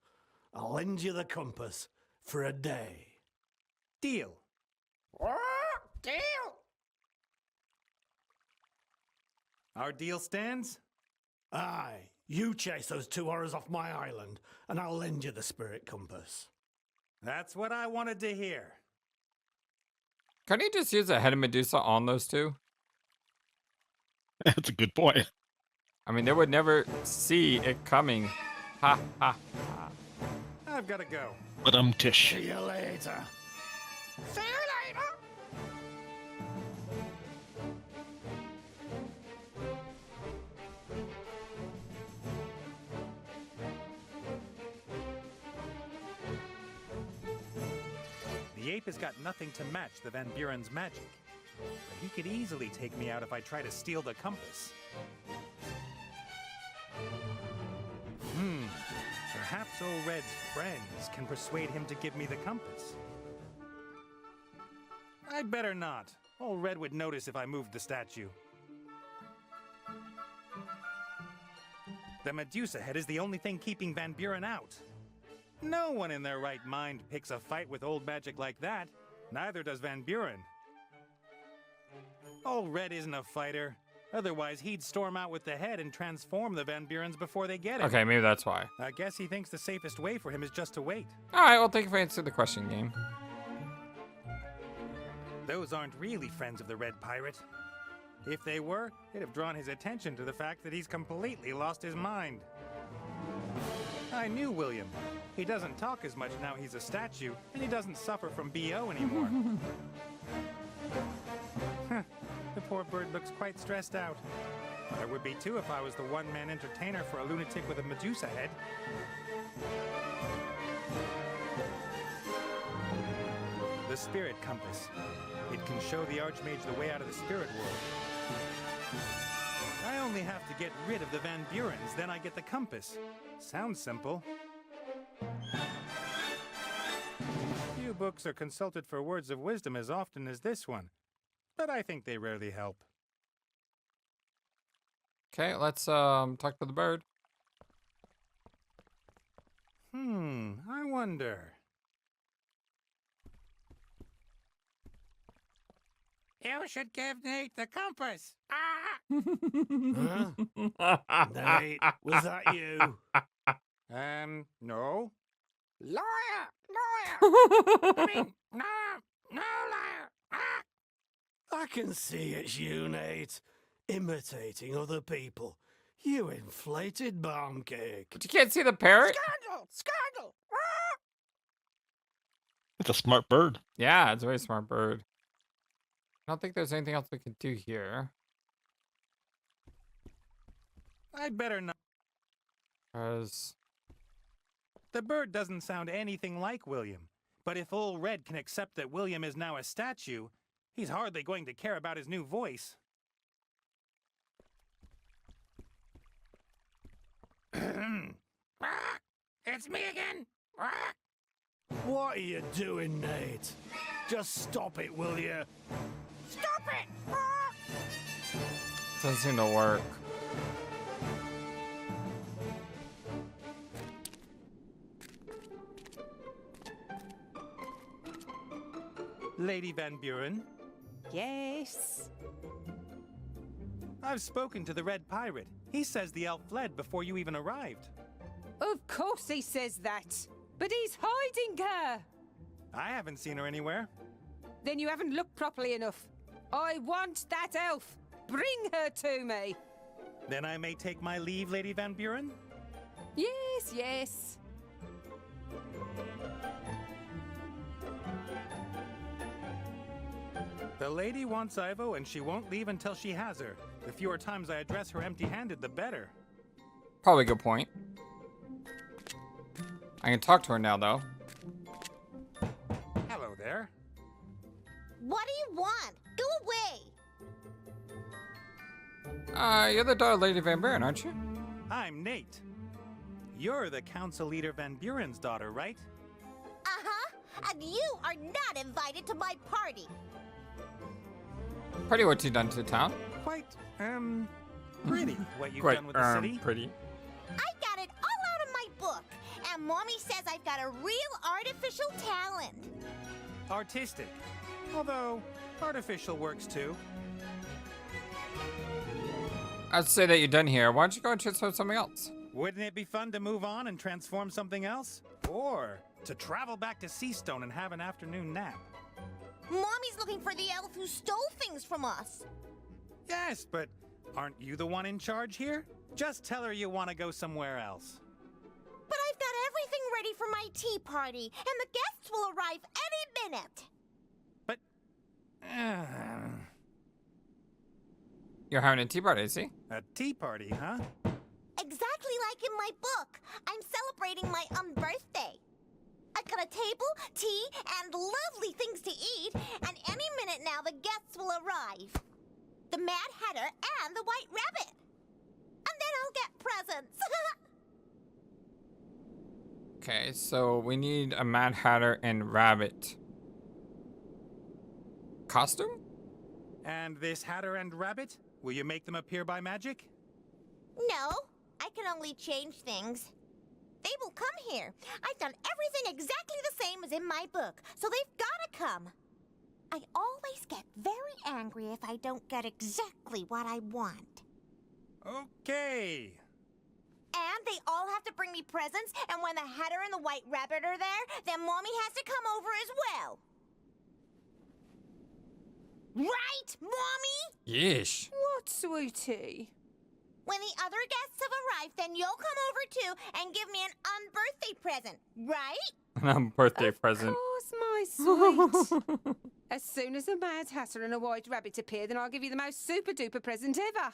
I'll lend you the compass for a day. Deal. Deal. Our deal stands? Aye, you chase those two horrors off my island, and I'll lend you the spirit compass. That's what I wanted to hear. Can't you just use a head of Medusa on those two? That's a good point. I mean, they would never see it coming. Ha ha ha. I've got to go. But tish. See you later. See you later. The ape has got nothing to match the Van Buren's magic. But he could easily take me out if I try to steal the compass. Perhaps Old Red's friends can persuade him to give me the compass. I'd better not. Old Red would notice if I moved the statue. The Medusa head is the only thing keeping Van Buren out. No one in their right mind picks a fight with old magic like that. Neither does Van Buren. Old Red isn't a fighter. Otherwise, he'd storm out with the head and transform the Van Burens before they get it. Okay, maybe that's why. I guess he thinks the safest way for him is just to wait. All right, well, thank you for answering the question, game. Those aren't really friends of the Red Pirate. If they were, it'd have drawn his attention to the fact that he's completely lost his mind. I knew William. He doesn't talk as much now he's a statue, and he doesn't suffer from BO anymore. The poor bird looks quite stressed out. I would be too if I was the one-man entertainer for a lunatic with a Medusa head. The spirit compass. It can show the Archmage the way out of the spirit world. I only have to get rid of the Van Burens, then I get the compass. Sounds simple. Few books are consulted for words of wisdom as often as this one, but I think they rarely help. Okay, let's talk to the bird. I wonder. You should give Nate the compass. Huh? Nate, was that you? No. Liar! I mean, no liar! I can see it's you, Nate. Imitating other people. You inflated barn cake. But you can't see the parrot? Scandal! It's a smart bird. Yeah, it's a very smart bird. I don't think there's anything else we can do here. I'd better not. Because... The bird doesn't sound anything like William. But if Old Red can accept that William is now a statue, he's hardly going to care about his new voice. It's me again! What are you doing, Nate? Just stop it, will you? Stop it! Doesn't seem to work. Lady Van Buren, Yes. I've spoken to the Red Pirate. He says the elf fled before you even arrived. Of course he says that. But he's hiding her. I haven't seen her anywhere. Then you haven't looked properly enough. I want that elf. Bring her to me. Then I may take my leave, Lady Van Buren? Yes, yes. The lady wants Ivo, and she won't leave until she has her. The fewer times I address her empty-handed, the better. Probably a good point. I can talk to her now, though. Hello there. What do you want? Go away! You're the daughter of Lady Van Buren, aren't you? I'm Nate. You're the Council Leader Van Buren's daughter, right? Uh-huh. And you are not invited to my party. Pretty what you've done to the town. Quite, pretty what you've Quite, done with the city. pretty. I got it all out of my book. And Mommy says I've got a real artificial talent. Artistic. Although, artificial works too. I'd say that you're done here. Why don't you go and transform something else? Wouldn't it be fun to move on and transform something else? Or to travel back to Seastone and have an afternoon nap? Mommy's looking for the elf who stole things from us. Yes, but aren't you the one in charge here? Just tell her you want to go somewhere else. But I've got everything ready for my tea party, and the guests will arrive any minute. But, You're having a tea party, see? a tea party, huh? Exactly like in my book. I'm celebrating my birthday. I've got a table, tea, and lovely things to eat, and any minute now the guests will arrive. The Mad Hatter and the White Rabbit. And then I'll get presents. Okay, so we need a Mad Hatter and Rabbit costume? And this Hatter and Rabbit? Will you make them appear by magic? No, I can only change things. They will come here. I've done everything exactly the same as in my book, so they've gotta come. I always get very angry if I don't get exactly what I want. Okay. And they all have to bring me presents, and when the Hatter and the White Rabbit are there, then Mommy has to come over as well. Right, Mommy? Yeesh. What, sweetie? When the other guests have arrived, then you'll come over too and give me an unbirthday present, right? Birthday present. Of course, my sweet. As soon as a Mad Hatter and a White Rabbit appear, then I'll give you the most super-duper present ever.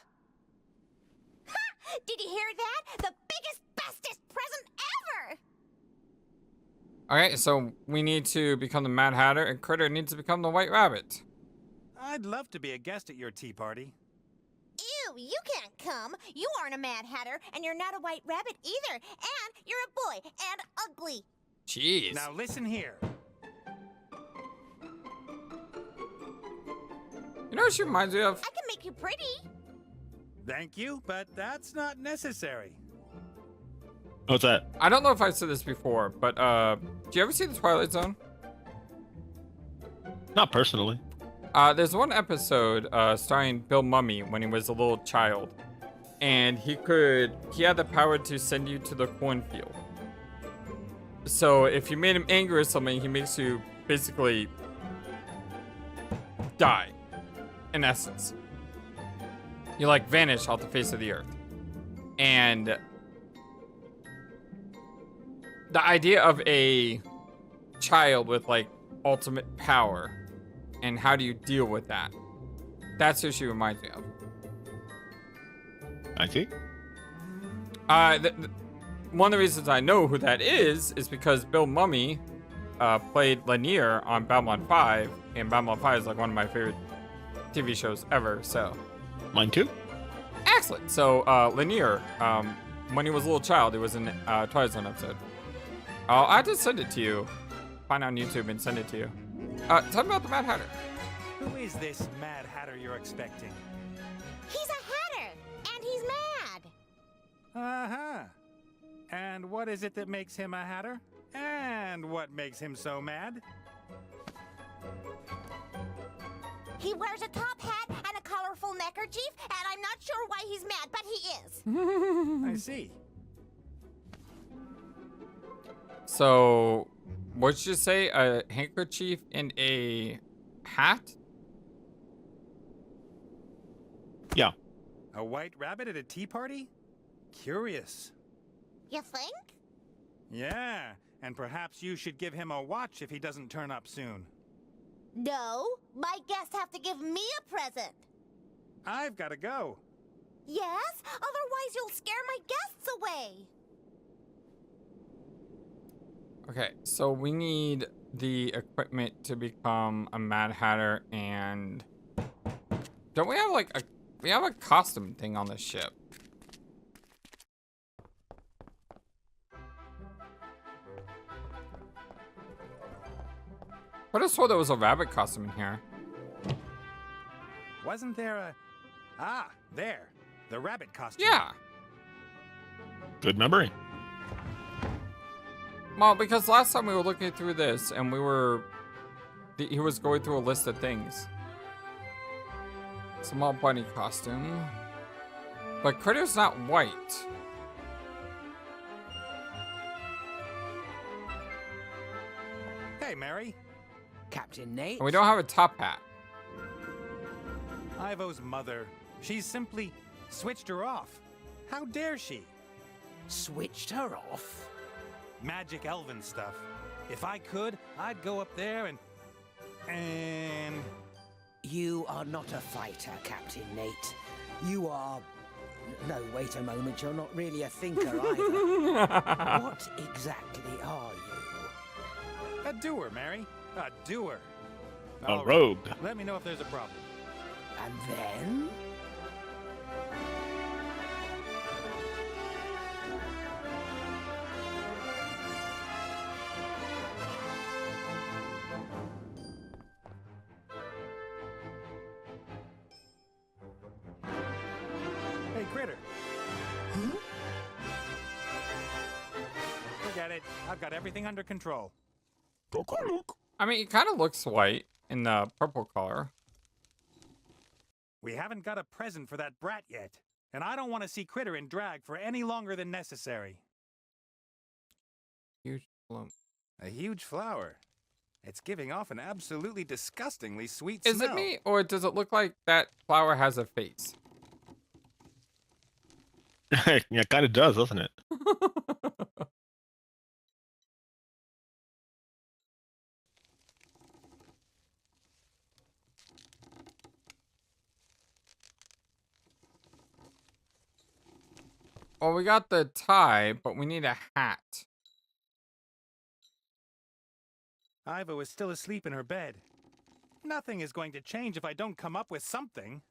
Ha! Did you hear that? The biggest, bestest present ever! Okay, so we need to become the Mad Hatter, and Critter needs to become the White Rabbit. I'd love to be a guest at your tea party. Ew, you can't come. You aren't a Mad Hatter, and you're not a White Rabbit either. And you're a boy, and ugly. Jeez. Now listen here. You know what she reminds me of? I can make you pretty. Thank you, but that's not necessary. What's that? I don't know if I said this before, but do you ever see The Twilight Zone? Not personally. There's one episode starring Bill Mummy when he was a little child, and he had the power to send you to the cornfield. So if you made him angry or something, he makes you basically die, in essence. You like vanish off the face of the earth. And the idea of a child with like ultimate power, and how do you deal with that? That's who she reminds me of. I see. One of the reasons I know who that is because Bill Mummy played Lanier on Babylon 5, and Babylon 5 is like one of my favorite TV shows ever, so. Mine too. Excellent. So, Lanier, when he was a little child, he was in Twilight Zone episode. I'll just send it to you. find on YouTube and send it to you. Tell me about the Mad Hatter. Who is this Mad Hatter you're expecting? He's a hatter, and he's mad. Uh-huh. And what is it that makes him a hatter? And what makes him so mad? He wears a top hat and a colorful neckerchief, and I'm not sure why he's mad, but he is. I see. So, what did you say? A handkerchief and a hat? Yeah. A white rabbit at a tea party? Curious. You think? Yeah, and perhaps you should give him a watch if he doesn't turn up soon. No, my guests have to give me a present. I've got to go. Yes? Otherwise you'll scare my guests away. Okay, so we need the equipment to become a Mad Hatter, and don't we have like we have a costume thing on the ship? I just swore there was a rabbit costume in here. Wasn't there a... Ah, there. The rabbit costume. Yeah. Good memory. Well, because last time we were looking through this and we were... He was going through a list of things. Small bunny costume. But Critter's not white. Hey, Mary. Captain Nate? And we don't have a top hat. Ivo's mother. She's simply switched her off. How dare she? Switched her off? Magic elven stuff. If I could, I'd go up there and... You are not a fighter, Captain Nate. You are... No, wait a moment, you're not really a thinker either. What exactly are you? A doer, Mary. A doer. A All right. rogue. Let me know if there's a problem. And then? Hey, Critter. Forget it. I've got everything under control. I mean, he kind of looks white in the purple color. We haven't got a present for that brat yet, and I don't want to see Critter in drag for any longer than necessary. Huge bloom. A huge flower. It's giving off an absolutely disgustingly sweet Is smell. it me, or does it look like that flower has a face? Yeah, it kind of does, doesn't it? Well, we got the tie, but we need a hat. Ivo is still asleep in her bed. Nothing is going to change if I don't come up with something.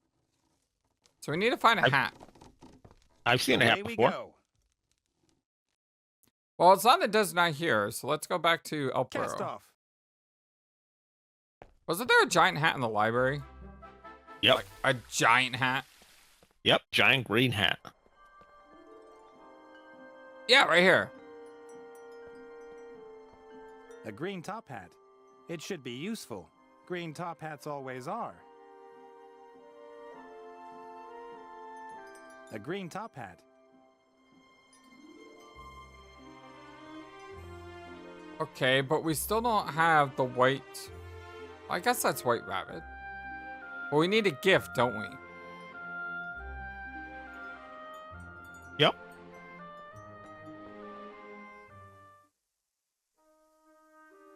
So we need to find a hat. I've seen a hat Away we before. go. Well, it's on the desert not here, so let's go back to El Cast Pro. off. Wasn't there a giant hat in the library? Yep. Like a giant hat? Yep. Giant green hat. Yeah, right here. A green top hat. It should be useful. Green top hats always are. A green top hat. Okay, but we still don't have the white... I guess that's White Rabbit. Well, we need a gift, don't we? Yep.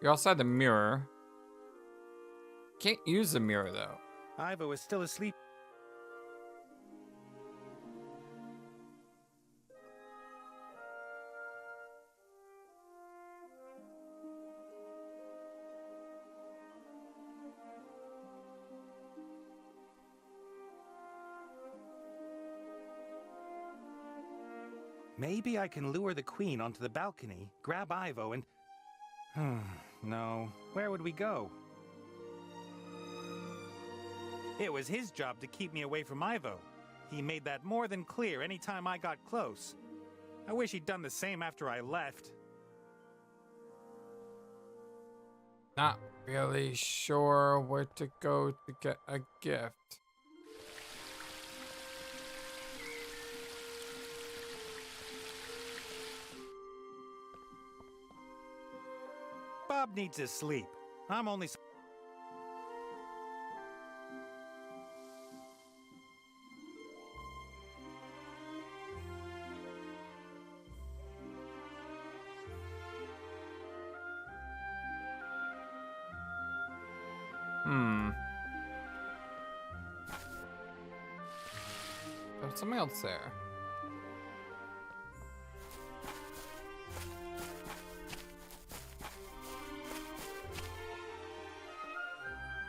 We also had the mirror. Can't use the mirror, though. Ivo is still asleep. Maybe I can lure the queen onto the balcony, grab Ivo, and... no. Where would we go? It was his job to keep me away from Ivo. He made that more than clear any time I got close. I wish he'd done the same after I left. Not really sure where to go to get a gift. Bob needs his sleep. I'm only... There's something else there.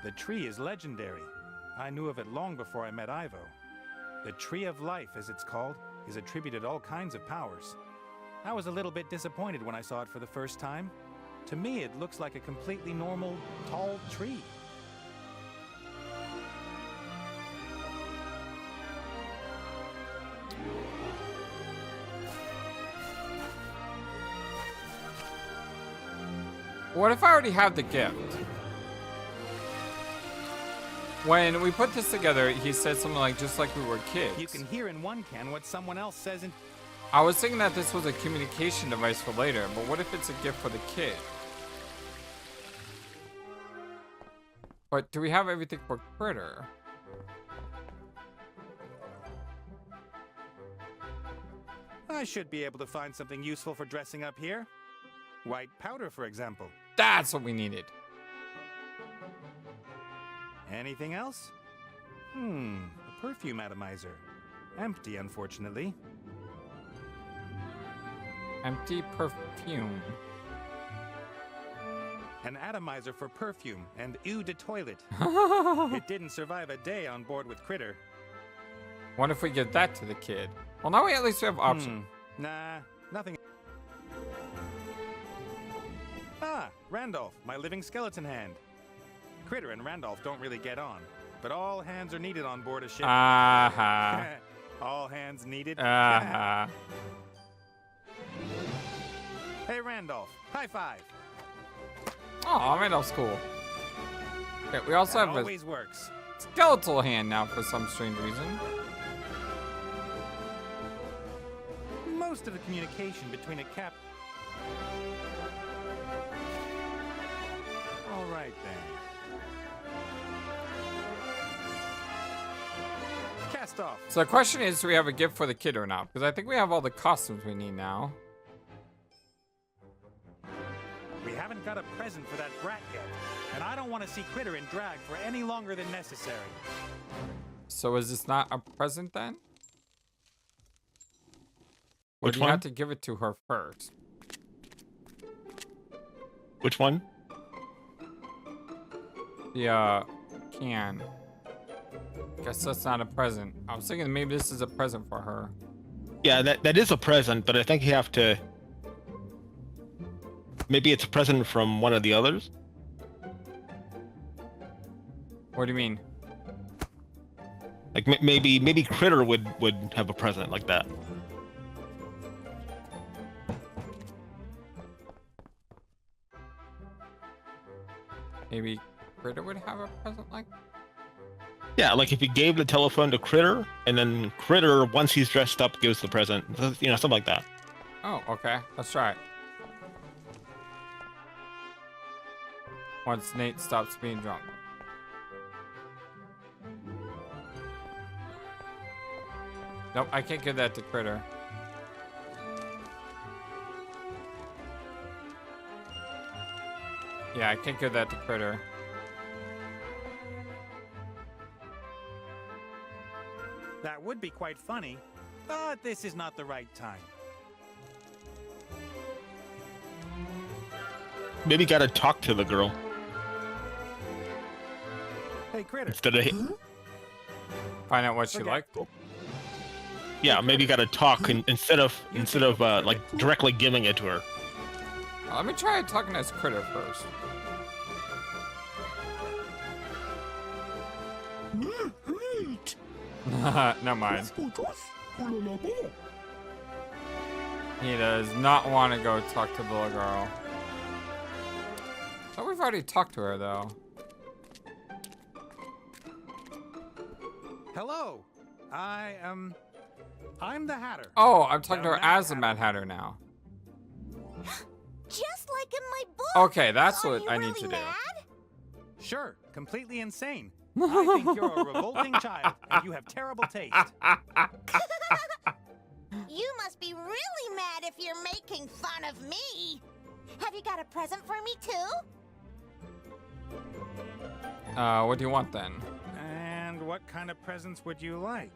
The tree is legendary. I knew of it long before I met Ivo. The Tree of Life, as it's called, is attributed all kinds of powers. I was a little bit disappointed when I saw it for the first time. To me, it looks like a completely normal, tall tree. What if I already have the gift? When we put this together, he said something like, just like we were kids. You can hear in one can what someone else says in... I was thinking that this was a communication device for later, but what if it's a gift for the kid? But do we have everything for Critter? I should be able to find something useful for dressing up here. White powder, for example. That's what we needed. Anything else? A perfume atomizer. Empty, unfortunately. Empty perfume. An atomizer for perfume and eau de toilet. It didn't survive a day on board with Critter. What if we give that to the kid? Well, now we at least have options. Nah, nothing. Ah, Randolph, my living skeleton hand. Critter and Randolph don't really get on, but all hands are needed on board a ship. All hands needed. Hey, Randolph, high five. Oh, Randolph's cool. Okay, we also That have always works. a skeletal hand now for some strange reason. Most of the communication between a cap... All right, then. Cast off. So the question is, do we have a gift for the kid or not? Because I think we have all the costumes we need now. We haven't got a present for that brat yet, and I don't want to see Critter in drag for any longer than necessary. So is this not a present then? Or Which do you one? have to give it to her first? Which one? The can. Guess that's not a present. I was thinking maybe this is a present for her. Yeah, that is a present, but I think you have to... Maybe it's a present from one of the others? What do you mean? Like maybe Critter would have a present like that. Maybe Critter would have a present like that? Yeah, like if you gave the telephone to Critter, and then Critter, once he's dressed up, gives the present. You know, something like that. Oh, okay. Let's try it. Once Nate stops being drunk. Nope, I can't give that to Critter. Yeah, I can't give that to Critter. That would be quite funny, but this is not the right time. Maybe gotta talk to the girl Hey, Critter. instead of... Find out what she Okay. liked. Yeah, maybe gotta talk instead of like directly giving it to her. Let me try talking as Critter first. Never mind. He does not want to go talk to the little girl. I thought we've already talked to her, though. Hello. I'm the Hatter. Oh, I'm talking The to her Mad as the Mad Hatter now. Just like in my book. Okay, that's Are what you I really need to do. mad? Sure, completely insane. I think you're a revolting child, and you have terrible taste. You must be really mad if you're making fun of me. Have you got a present for me too? What do you want then? And what kind of presents would you like?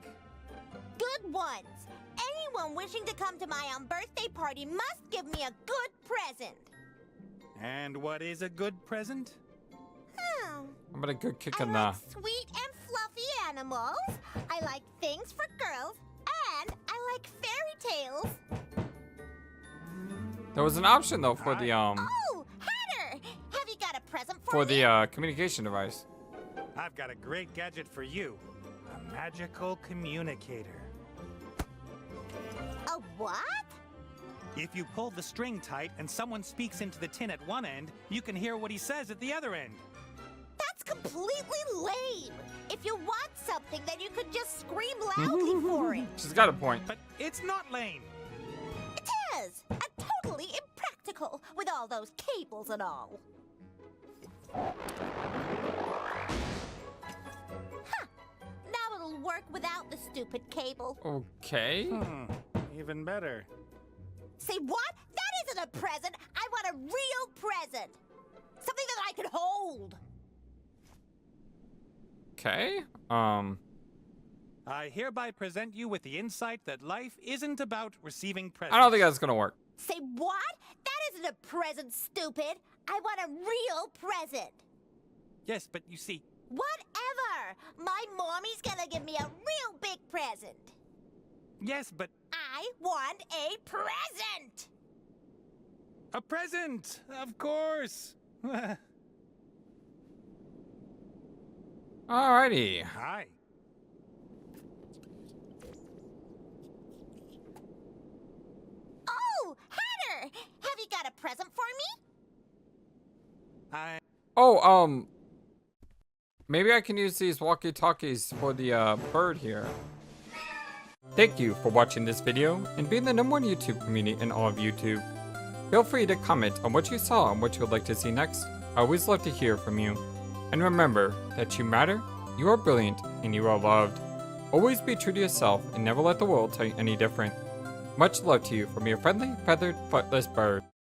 Good ones. Anyone wishing to come to my birthday party must give me a good present. And what is a good present? Hmm. How about a good kick I in like the... sweet and fluffy animals. I like things for girls. And I like fairy tales. There was an option though for the Oh, Hatter! Have you got a present for for me? the communication device. I've got a great gadget for you. A magical communicator. A what? If you pull the string tight and someone speaks into the tin at one end, you can hear what he says at the other end. That's completely lame. If you want something, then you could just scream loudly for it. She's got a point. But it's not lame. It is. And totally impractical with all those cables and all. Huh. Now it'll work without the stupid cable. Okay. Even better. Say what? That isn't a present. I want a real present. Something that I can hold. Okay. I hereby present you with the insight that life isn't about receiving presents. I don't think that's gonna work. Say what? That isn't a present, stupid. I want a real present. Yes, but you see... Whatever. My mommy's gonna give me a real big present. Yes, but... I want a present. A present! Of course! Alrighty. Hi. Oh, Hatter! Have you got a present for me? Oh, maybe I can use these walkie-talkies for the bird here. Thank you for watching this video and being the #1 YouTube community in all of YouTube. Feel free to comment on what you saw and what you would like to see next. I always love to hear from you. And remember that you matter, you are brilliant, and you are loved. Always be true to yourself and never let the world tell you any different. Much love to you from your friendly, feathered, flightless bird.